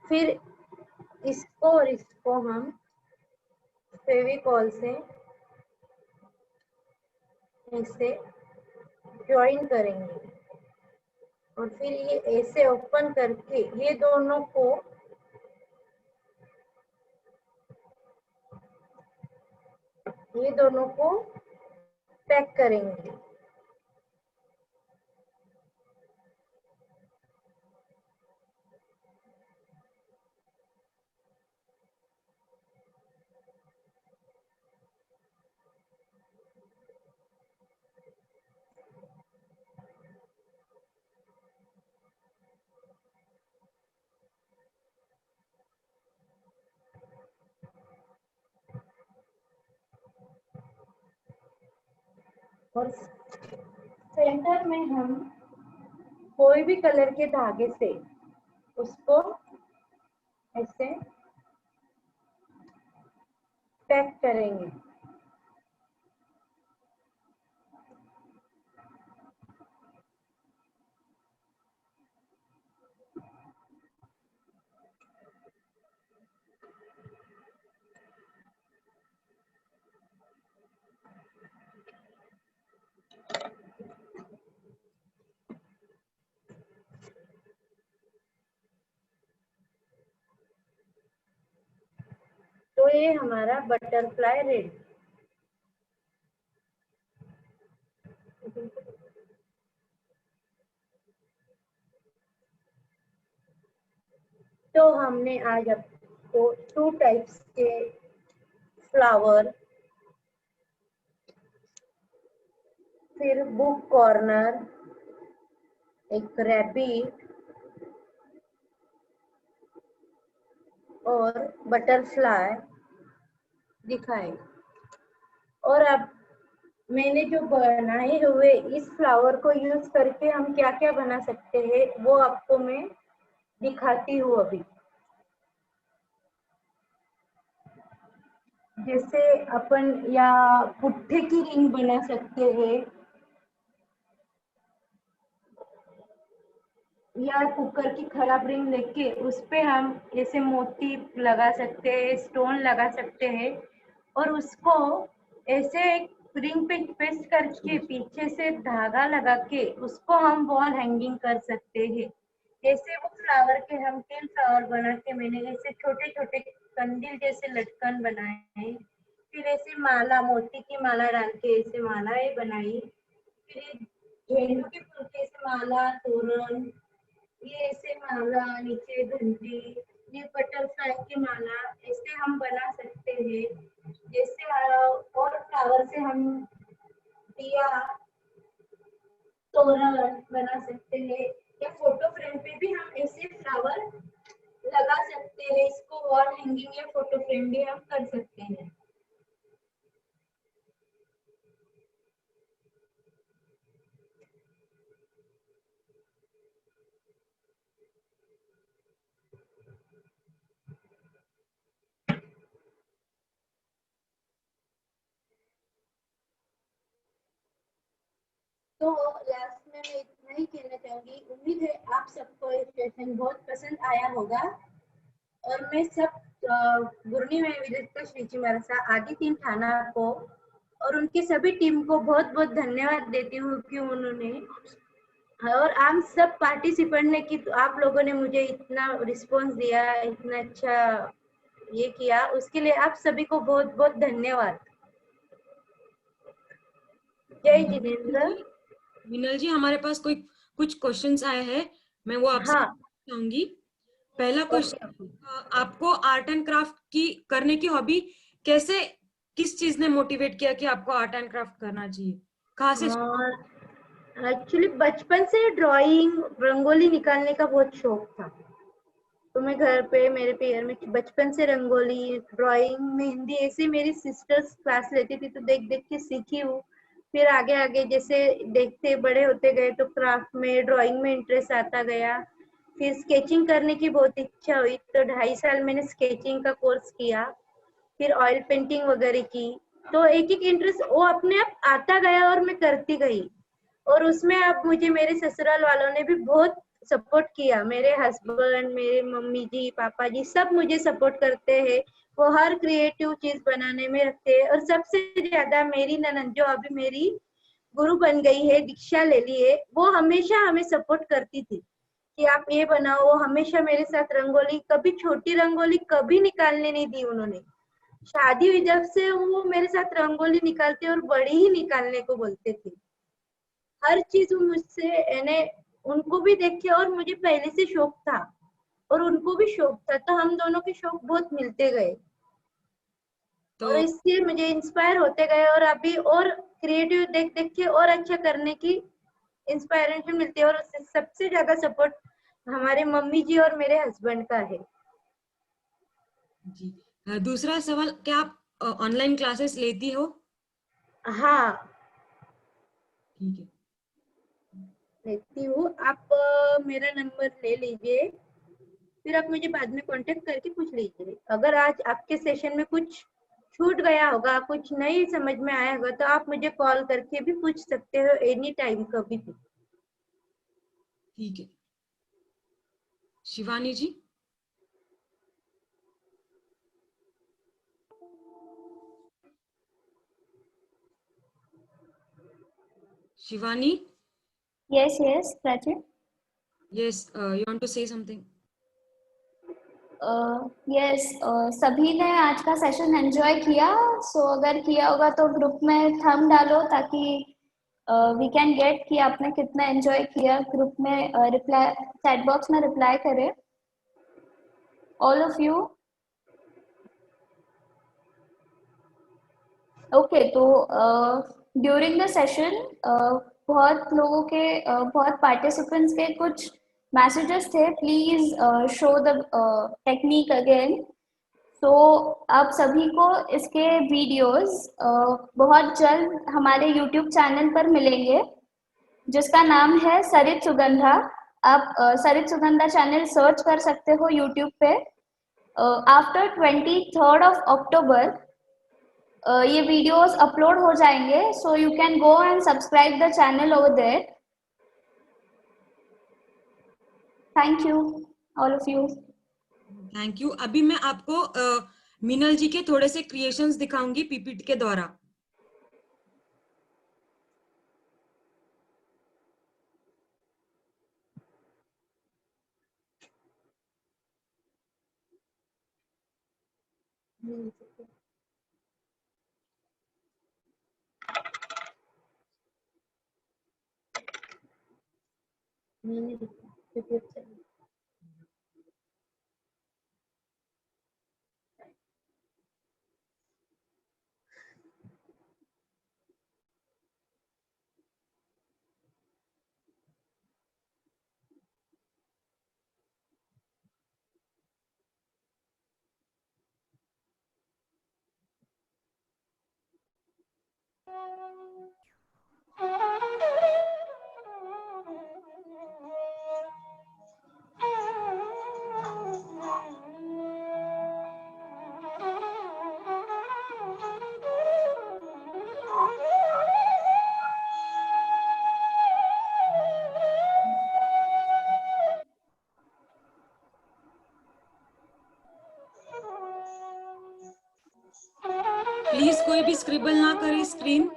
फिर इसको और इसको हम फेविकॉल से ऐसे ज्वाइन करेंगे और फिर ये ऐसे ओपन करके ये दोनों को पैक करेंगे। और सेंटर में हम कोई भी कलर के धागे से उसको ऐसे पैक करेंगे। तो ये हमारा बटरफ्लाई रेडी। तो हमने आज आपको 2 टाइप्स के फ्लावर, फिर बुक कॉर्नर, एक रैबिट और बटरफ्लाई दिखाए। और अब मैंने जो बनाए हुए इस फ्लावर को यूज करके हम क्या क्या बना सकते हैं वो आपको मैं दिखाती हूँ अभी। जैसे अपन या पुट्ठे की रिंग बना सकते हैं या कुकर की खराब रिंग लेके उस पे हम ऐसे मोती लगा सकते हैं, स्टोन लगा सकते हैं और उसको ऐसे रिंग पे पेस्ट करके पीछे से धागा लगा के उसको हम वॉल हैंगिंग कर सकते हैं। ऐसे वो फ्लावर के हम 3 फ्लावर बना के मैंने ऐसे छोटे छोटे कंदील जैसे लटकन बनाए हैं। फिर ऐसे माला, मोती की माला डाल के ऐसे मालाएं बनाई। फिर गेंदों के फूल के ऐसे माला, तोरण, ये ऐसे माला, नीचे घंटी, ये बटरफ्लाई की माला ऐसे हम बना सकते हैं। जैसे और फ्लावर से हम दिया, तोरण बना सकते हैं या फोटो फ्रेम पे भी हम ऐसे फ्लावर लगा सकते हैं। इसको वॉल हैंगिंग या फोटो फ्रेम भी हम कर सकते हैं। तो लास्ट में मैं इतना ही कहना चाहूंगी, उम्मीद है आप सबको ये सेशन बहुत पसंद आया होगा और मैं सब गुरनी में विजिट श्रीजी मरसा आदि टीम थाना को और उनकी सभी टीम को बहुत बहुत धन्यवाद देती हूँ कि उन्होंने और आप सब पार्टिसिपेंट ने कि आप लोगों ने मुझे इतना रिस्पांस दिया, इतना अच्छा ये किया, उसके लिए आप सभी को बहुत बहुत धन्यवाद। जय जिनेंद्र। विनल जी, हमारे पास कुछ क्वेश्चंस आए हैं, मैं वो आपसे चाहूंगी। पहला क्वेश्चन, आपको आर्ट एंड क्राफ्ट की करने की हॉबी कैसे, किस चीज ने मोटिवेट किया कि आपको आर्ट एंड क्राफ्ट करना चाहिए, कहाँ से? एक्चुअली बचपन से ड्राइंग, रंगोली निकालने का बहुत शौक था। तो मैं घर पे मेरे पेयर में बचपन से रंगोली, ड्राइंग, मेहंदी ऐसे मेरी सिस्टर्स क्लास लेती थी तो देख देख के सीखी हूँ। फिर आगे आगे जैसे देखते बड़े होते गए तो क्राफ्ट में, ड्राइंग में इंटरेस्ट आता गया। फिर स्केचिंग करने की बहुत इच्छा हुई, तो 2.5 साल मैंने स्केचिंग का कोर्स किया। फिर ऑयल पेंटिंग वगैरह की। तो एक एक इंटरेस्ट वो अपने आप आता गया और मैं करती गई। और उसमें अब मुझे मेरे ससुराल वालों ने भी बहुत सपोर्ट किया। मेरे हस्बैंड, मेरे मम्मी जी, पापा जी सब मुझे सपोर्ट करते हैं। वो हर क्रिएटिव चीज बनाने में रखते हैं। और सबसे ज्यादा मेरी ननद जो अभी मेरी गुरु बन गई है, दीक्षा ले ली है, वो हमेशा हमें सपोर्ट करती थी कि आप ये बनाओ। वो हमेशा मेरे साथ रंगोली, कभी छोटी रंगोली कभी निकालने नहीं दी उन्होंने। शादी हुई जब से वो मेरे साथ रंगोली निकालते और बड़ी ही निकालने को बोलते थे। हर चीज वो मुझसे यानी उनको भी देख के, और मुझे पहले से शौक था और उनको भी शौक था, तो हम दोनों के शौक बहुत मिलते गए। और तो इससे मुझे इंस्पायर होते गए और अभी और क्रिएटिव देख देख के और अच्छा करने की इंस्पायरेशन मिलती है। और उससे सबसे ज्यादा सपोर्ट हमारे मम्मी जी और मेरे हस्बैंड का है। जी, दूसरा सवाल, क्या आप ऑनलाइन क्लासेस लेती हो? हाँ, ठीक है। लेती हूँ। आप मेरा नंबर ले लीजिए, फिर आप मुझे बाद में कांटेक्ट करके पूछ लीजिए। अगर आज आपके सेशन में कुछ छूट गया होगा, कुछ नहीं समझ में आया होगा, तो आप मुझे कॉल करके भी पूछ सकते हो एनी टाइम, कभी भी। ठीक है। Shivani ji. Shivani, Yes, yes, Prachi. Yes, you want to say something? Yes, सभी ने आज का सेशन एंजॉय किया। सो अगर किया होगा तो ग्रुप में थंब डालो, ताकि वी कैन गेट कि आपने कितना एंजॉय किया। ग्रुप में रिप्लाई, चैट बॉक्स में रिप्लाई करें, ऑल ऑफ यू। ओके, तो ड्यूरिंग द सेशन बहुत लोगों के बहुत पार्टिसिपेंट्स के कुछ मैसेजेस थे, please show the technique again. तो आप सभी को इसके वीडियोस बहुत जल्द हमारे यूट्यूब चैनल पर मिलेंगे, जिसका नाम है सरित सुगंधा। आप सरित सुगंधा चैनल सर्च कर सकते हो यूट्यूब पे। आफ्टर 23rd of October ये वीडियोस अपलोड हो जाएंगे, so you can go and subscribe the channel over there. Thank you all of you. Thank you. अभी मैं आपको मीनल जी के थोड़े से क्रिएशंस दिखाऊंगी पीपीटी के द्वारा। प्लीज कोई भी स्क्रिबल ना करे स्क्रीन।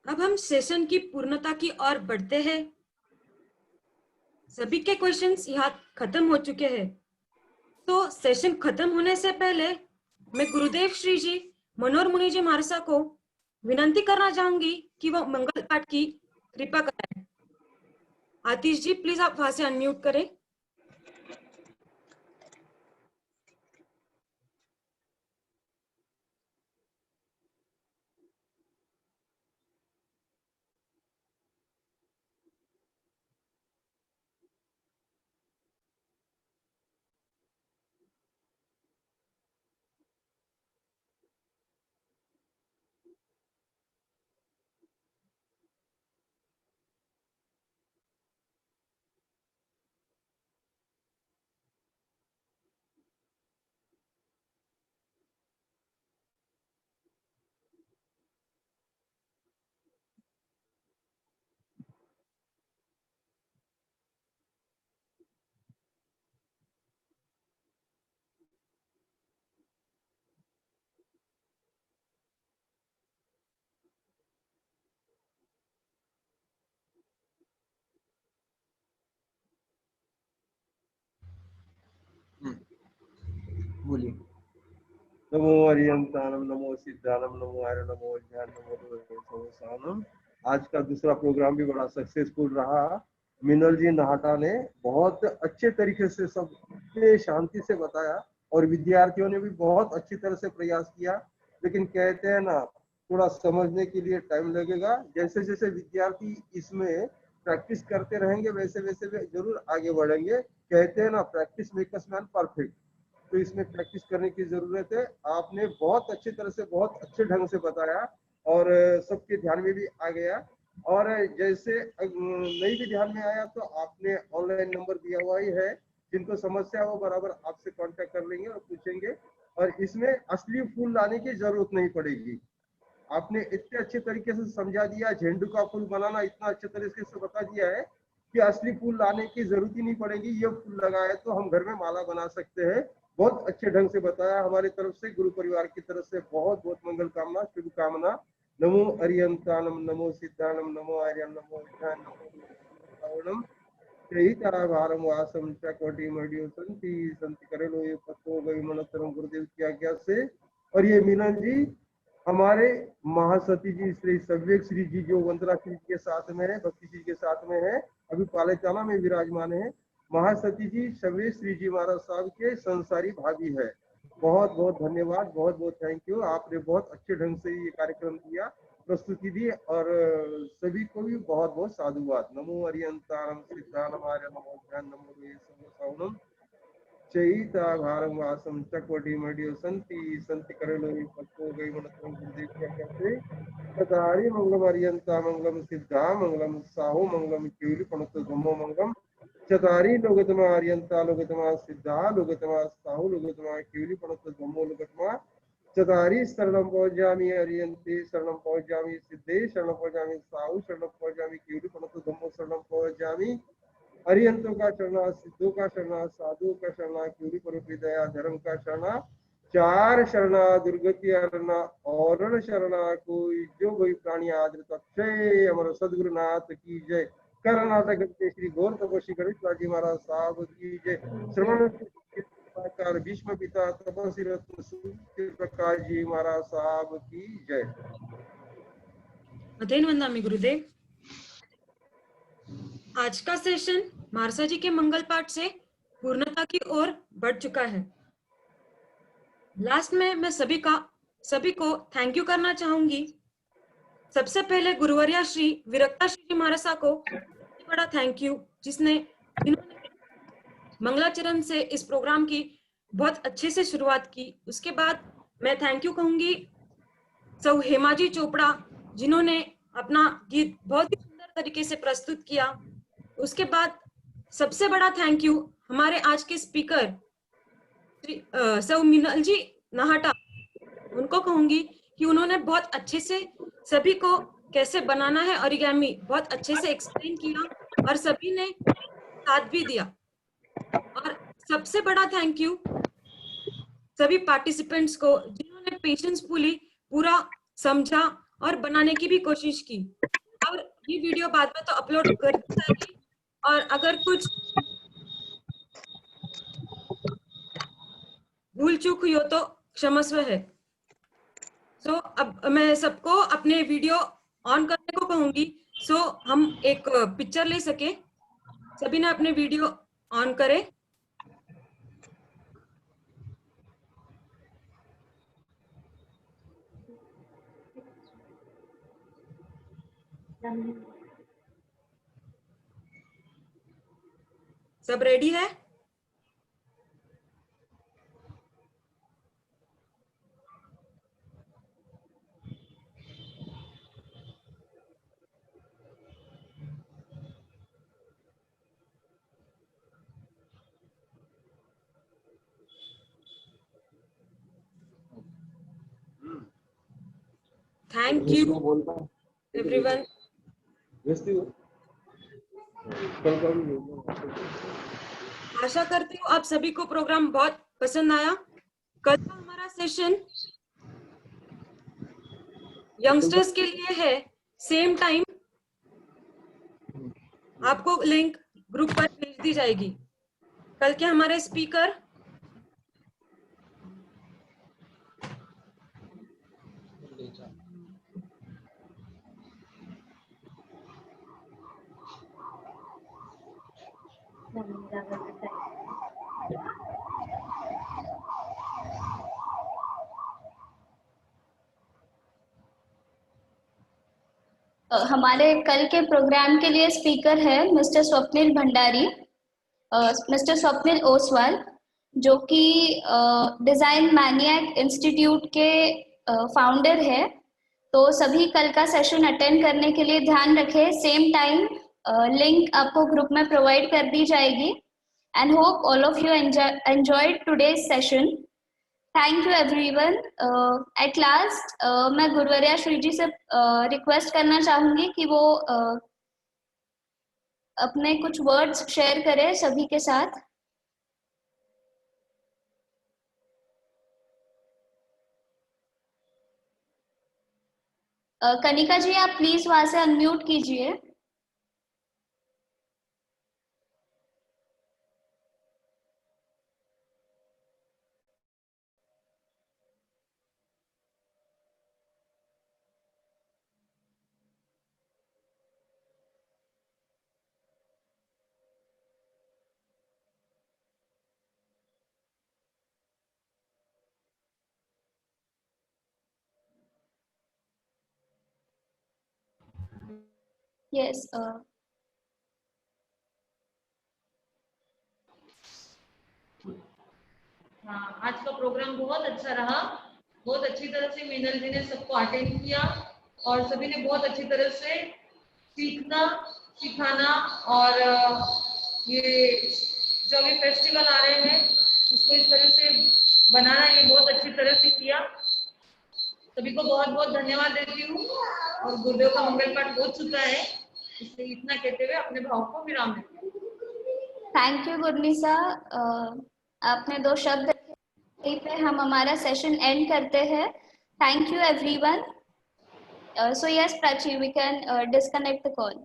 अब हम सेशन की पूर्णता की ओर बढ़ते हैं। सभी के क्वेश्चंस यहाँ खत्म हो चुके हैं। तो सेशन खत्म होने से पहले मैं गुरुदेव श्री जी मनोहर मुनि जी मारसा को विनंती करना चाहूंगी कि वो मंगल पाठ की कृपा करें। आतिश जी प्लीज आप वहां से अनम्यूट करें। बोलिए। नमो हरियंतानम, नमो सिद्धानम, नमो आर्य, नमो ज्ञान, नमो सानम। आज का दूसरा प्रोग्राम भी बड़ा सक्सेसफुल रहा। मिनल जी नाहटा ने बहुत अच्छे तरीके से सबने शांति से बताया और विद्यार्थियों ने भी बहुत अच्छी तरह से प्रयास किया। लेकिन कहते हैं ना, थोड़ा समझने के लिए टाइम लगेगा। जैसे जैसे विद्यार्थी इसमें प्रैक्टिस करते रहेंगे वैसे वैसे वे जरूर आगे बढ़ेंगे। कहते हैं ना, प्रैक्टिस मेक्स मैन परफेक्ट। तो इसमें प्रैक्टिस करने की जरूरत है। आपने बहुत अच्छी तरह से बहुत अच्छे ढंग से बताया और सबके ध्यान में भी आ गया। और जैसे नहीं भी ध्यान में आया तो आपने ऑनलाइन नंबर दिया हुआ ही है। जिनको समस्या हो बराबर आपसे कांटेक्ट कर लेंगे और पूछेंगे। और इसमें असली फूल लाने की जरूरत नहीं पड़ेगी। आपने इतने अच्छे तरीके से समझा दिया, झेंडू का फूल बनाना इतना अच्छे तरीके से बता दिया है कि असली फूल लाने की जरूरत ही नहीं पड़ेगी। ये फूल लगाए तो हम घर में माला बना सकते हैं। बहुत अच्छे ढंग से बताया। हमारी तरफ से, गुरु परिवार की तरफ से बहुत बहुत मंगल कामना, शुभकामना। नमो अरियंतानम, नमो सिद्धानम, नमो आर्यम, नमो ज्ञान, नमो भारम वासम चकोटी मडियो संति करेलो ये पत्तो गई मनोतरम गुरुदेव की आज्ञा से। और ये मिलन जी हमारे महासती जी श्री सव्यक श्री जी जो वंदना श्री जी के साथ में है, भक्ति जी के साथ में है, अभी पालेचाना में विराजमान है। महासती जी सव्यक श्री जी महाराज साहब के संसारी भाभी है। बहुत बहुत धन्यवाद, बहुत बहुत थैंक यू। आपने बहुत अच्छे ढंग से ये कार्यक्रम दिया, प्रस्तुति दी और सभी को भी बहुत बहुत साधुवाद। नमो अरियंतानम सिद्धानम आर्य, नमो ज्ञान, नमो चैता भारम वासम चकोटी मडियो संति करेलो पत्तो गई मनोतरम गुरुदेव की आज्ञा से। तदारी मंगलम अरियंता मंगलम सिद्धा मंगलम साहु मंगलम केवली पणतो धम्मो मंगलम। चतारी लोगतमा अरियंता लोगतमा सिद्धा लोगतमा साहु लोगतमा केवली पणतो धम्मो लोगतमा। चतारी शरणम पहुंचामी अरियंते शरणम पहुंचामी सिद्धे शरणम पहुंचामी साहु शरणम पहुंचामी केवली पणतो धम्मो शरणम पहुंचामी। अरियंतों का शरणा, सिद्धों का शरणा, साधुओं का शरणा, क्यूरी परुपी दया धर्म का शरणा, चार शरणा दुर्गति अरणा और शरणा कोई जो कोई प्राणी आदृत अक्षय अमर सदगुरुनाथ की जय। कर्नाटक के श्री गौर तपस्वी गणेश जी महाराज साहब की जय। श्रवण भीष्म पिता तपस्वी रत्न सूर्य प्रकाश जी महाराज साहब की जय। अध्ययन वंदनामि गुरुदेव। आज का सेशन मारसा जी के मंगल पाठ से पूर्णता की ओर बढ़ चुका है। लास्ट में मैं सभी को थैंक यू करना चाहूंगी। सबसे पहले गुरुवर्या श्री विरक्ता श्री जी मारसा को बड़ा थैंक यू, जिन्होंने मंगलाचरण से इस प्रोग्राम की बहुत अच्छे से शुरुआत की। उसके बाद मैं थैंक यू कहूंगी सौ हेमाजी चोपड़ा, जिन्होंने अपना गीत बहुत ही सुंदर तरीके से प्रस्तुत किया। उसके बाद सबसे बड़ा थैंक यू हमारे आज के स्पीकर सौ मिनल जी नाहटा, उनको कहूंगी कि उन्होंने बहुत अच्छे से सभी को कैसे बनाना है ओरिगामी बहुत अच्छे से एक्सप्लेन किया और सभी ने साथ भी दिया। और सबसे बड़ा थैंक यू सभी पार्टिसिपेंट्स को जिन्होंने पेशेंसफुली पूरा समझा और बनाने की भी कोशिश की। और ये वीडियो बाद में तो अपलोड कर दी जाएगी, और अगर कुछ भूल चूक हुई हो तो क्षमस्व है। सो अब मैं सबको अपने वीडियो ऑन करने को कहूंगी, सो हम एक पिक्चर ले सके। सभी ने अपने वीडियो ऑन करे। सब रेडी है? Thank you everyone. आशा करती हूँ आप सभी को प्रोग्राम बहुत पसंद आया। कल का हमारा सेशन यंगस्टर्स के लिए है, सेम टाइम। आपको लिंक ग्रुप पर भेज दी जाएगी। कल के हमारे स्पीकर हमारे कल के प्रोग्राम के लिए स्पीकर है मिस्टर स्वप्निल भंडारी, मिस्टर स्वप्निल ओसवाल, जो कि डिजाइन मैनियक इंस्टीट्यूट के फाउंडर है। तो सभी कल का सेशन अटेंड करने के लिए ध्यान रखें। सेम टाइम लिंक आपको ग्रुप में प्रोवाइड कर दी जाएगी। And hope all of you enjoyed today's session. Thank you everyone. At last मैं गुरुवर्या श्री जी से रिक्वेस्ट करना चाहूंगी कि वो अपने कुछ वर्ड्स शेयर करें सभी के साथ। कनिका जी, आप प्लीज वहां से अनम्यूट कीजिए। यस, हाँ, आज का प्रोग्राम बहुत अच्छा रहा। बहुत अच्छी तरह से मीनल जी ने सबको अटेंड किया और सभी ने बहुत अच्छी तरह से सीखना, सिखाना और ये जो अभी फेस्टिवल आ रहे हैं उसको इस तरह से बनाना, ये बहुत अच्छी तरह से किया। सभी को बहुत बहुत धन्यवाद देती हूँ और गुरुदेव का मंगल पाठ हो चुका है, इसलिए इतना कहते हुए अपने भाव को विराम देती हूँ। Thank you Gurnisa. आपने 2 शब्द यहीं पे हम हमारा सेशन एंड करते हैं। Thank you everyone. So yes Prachi, we can disconnect the call.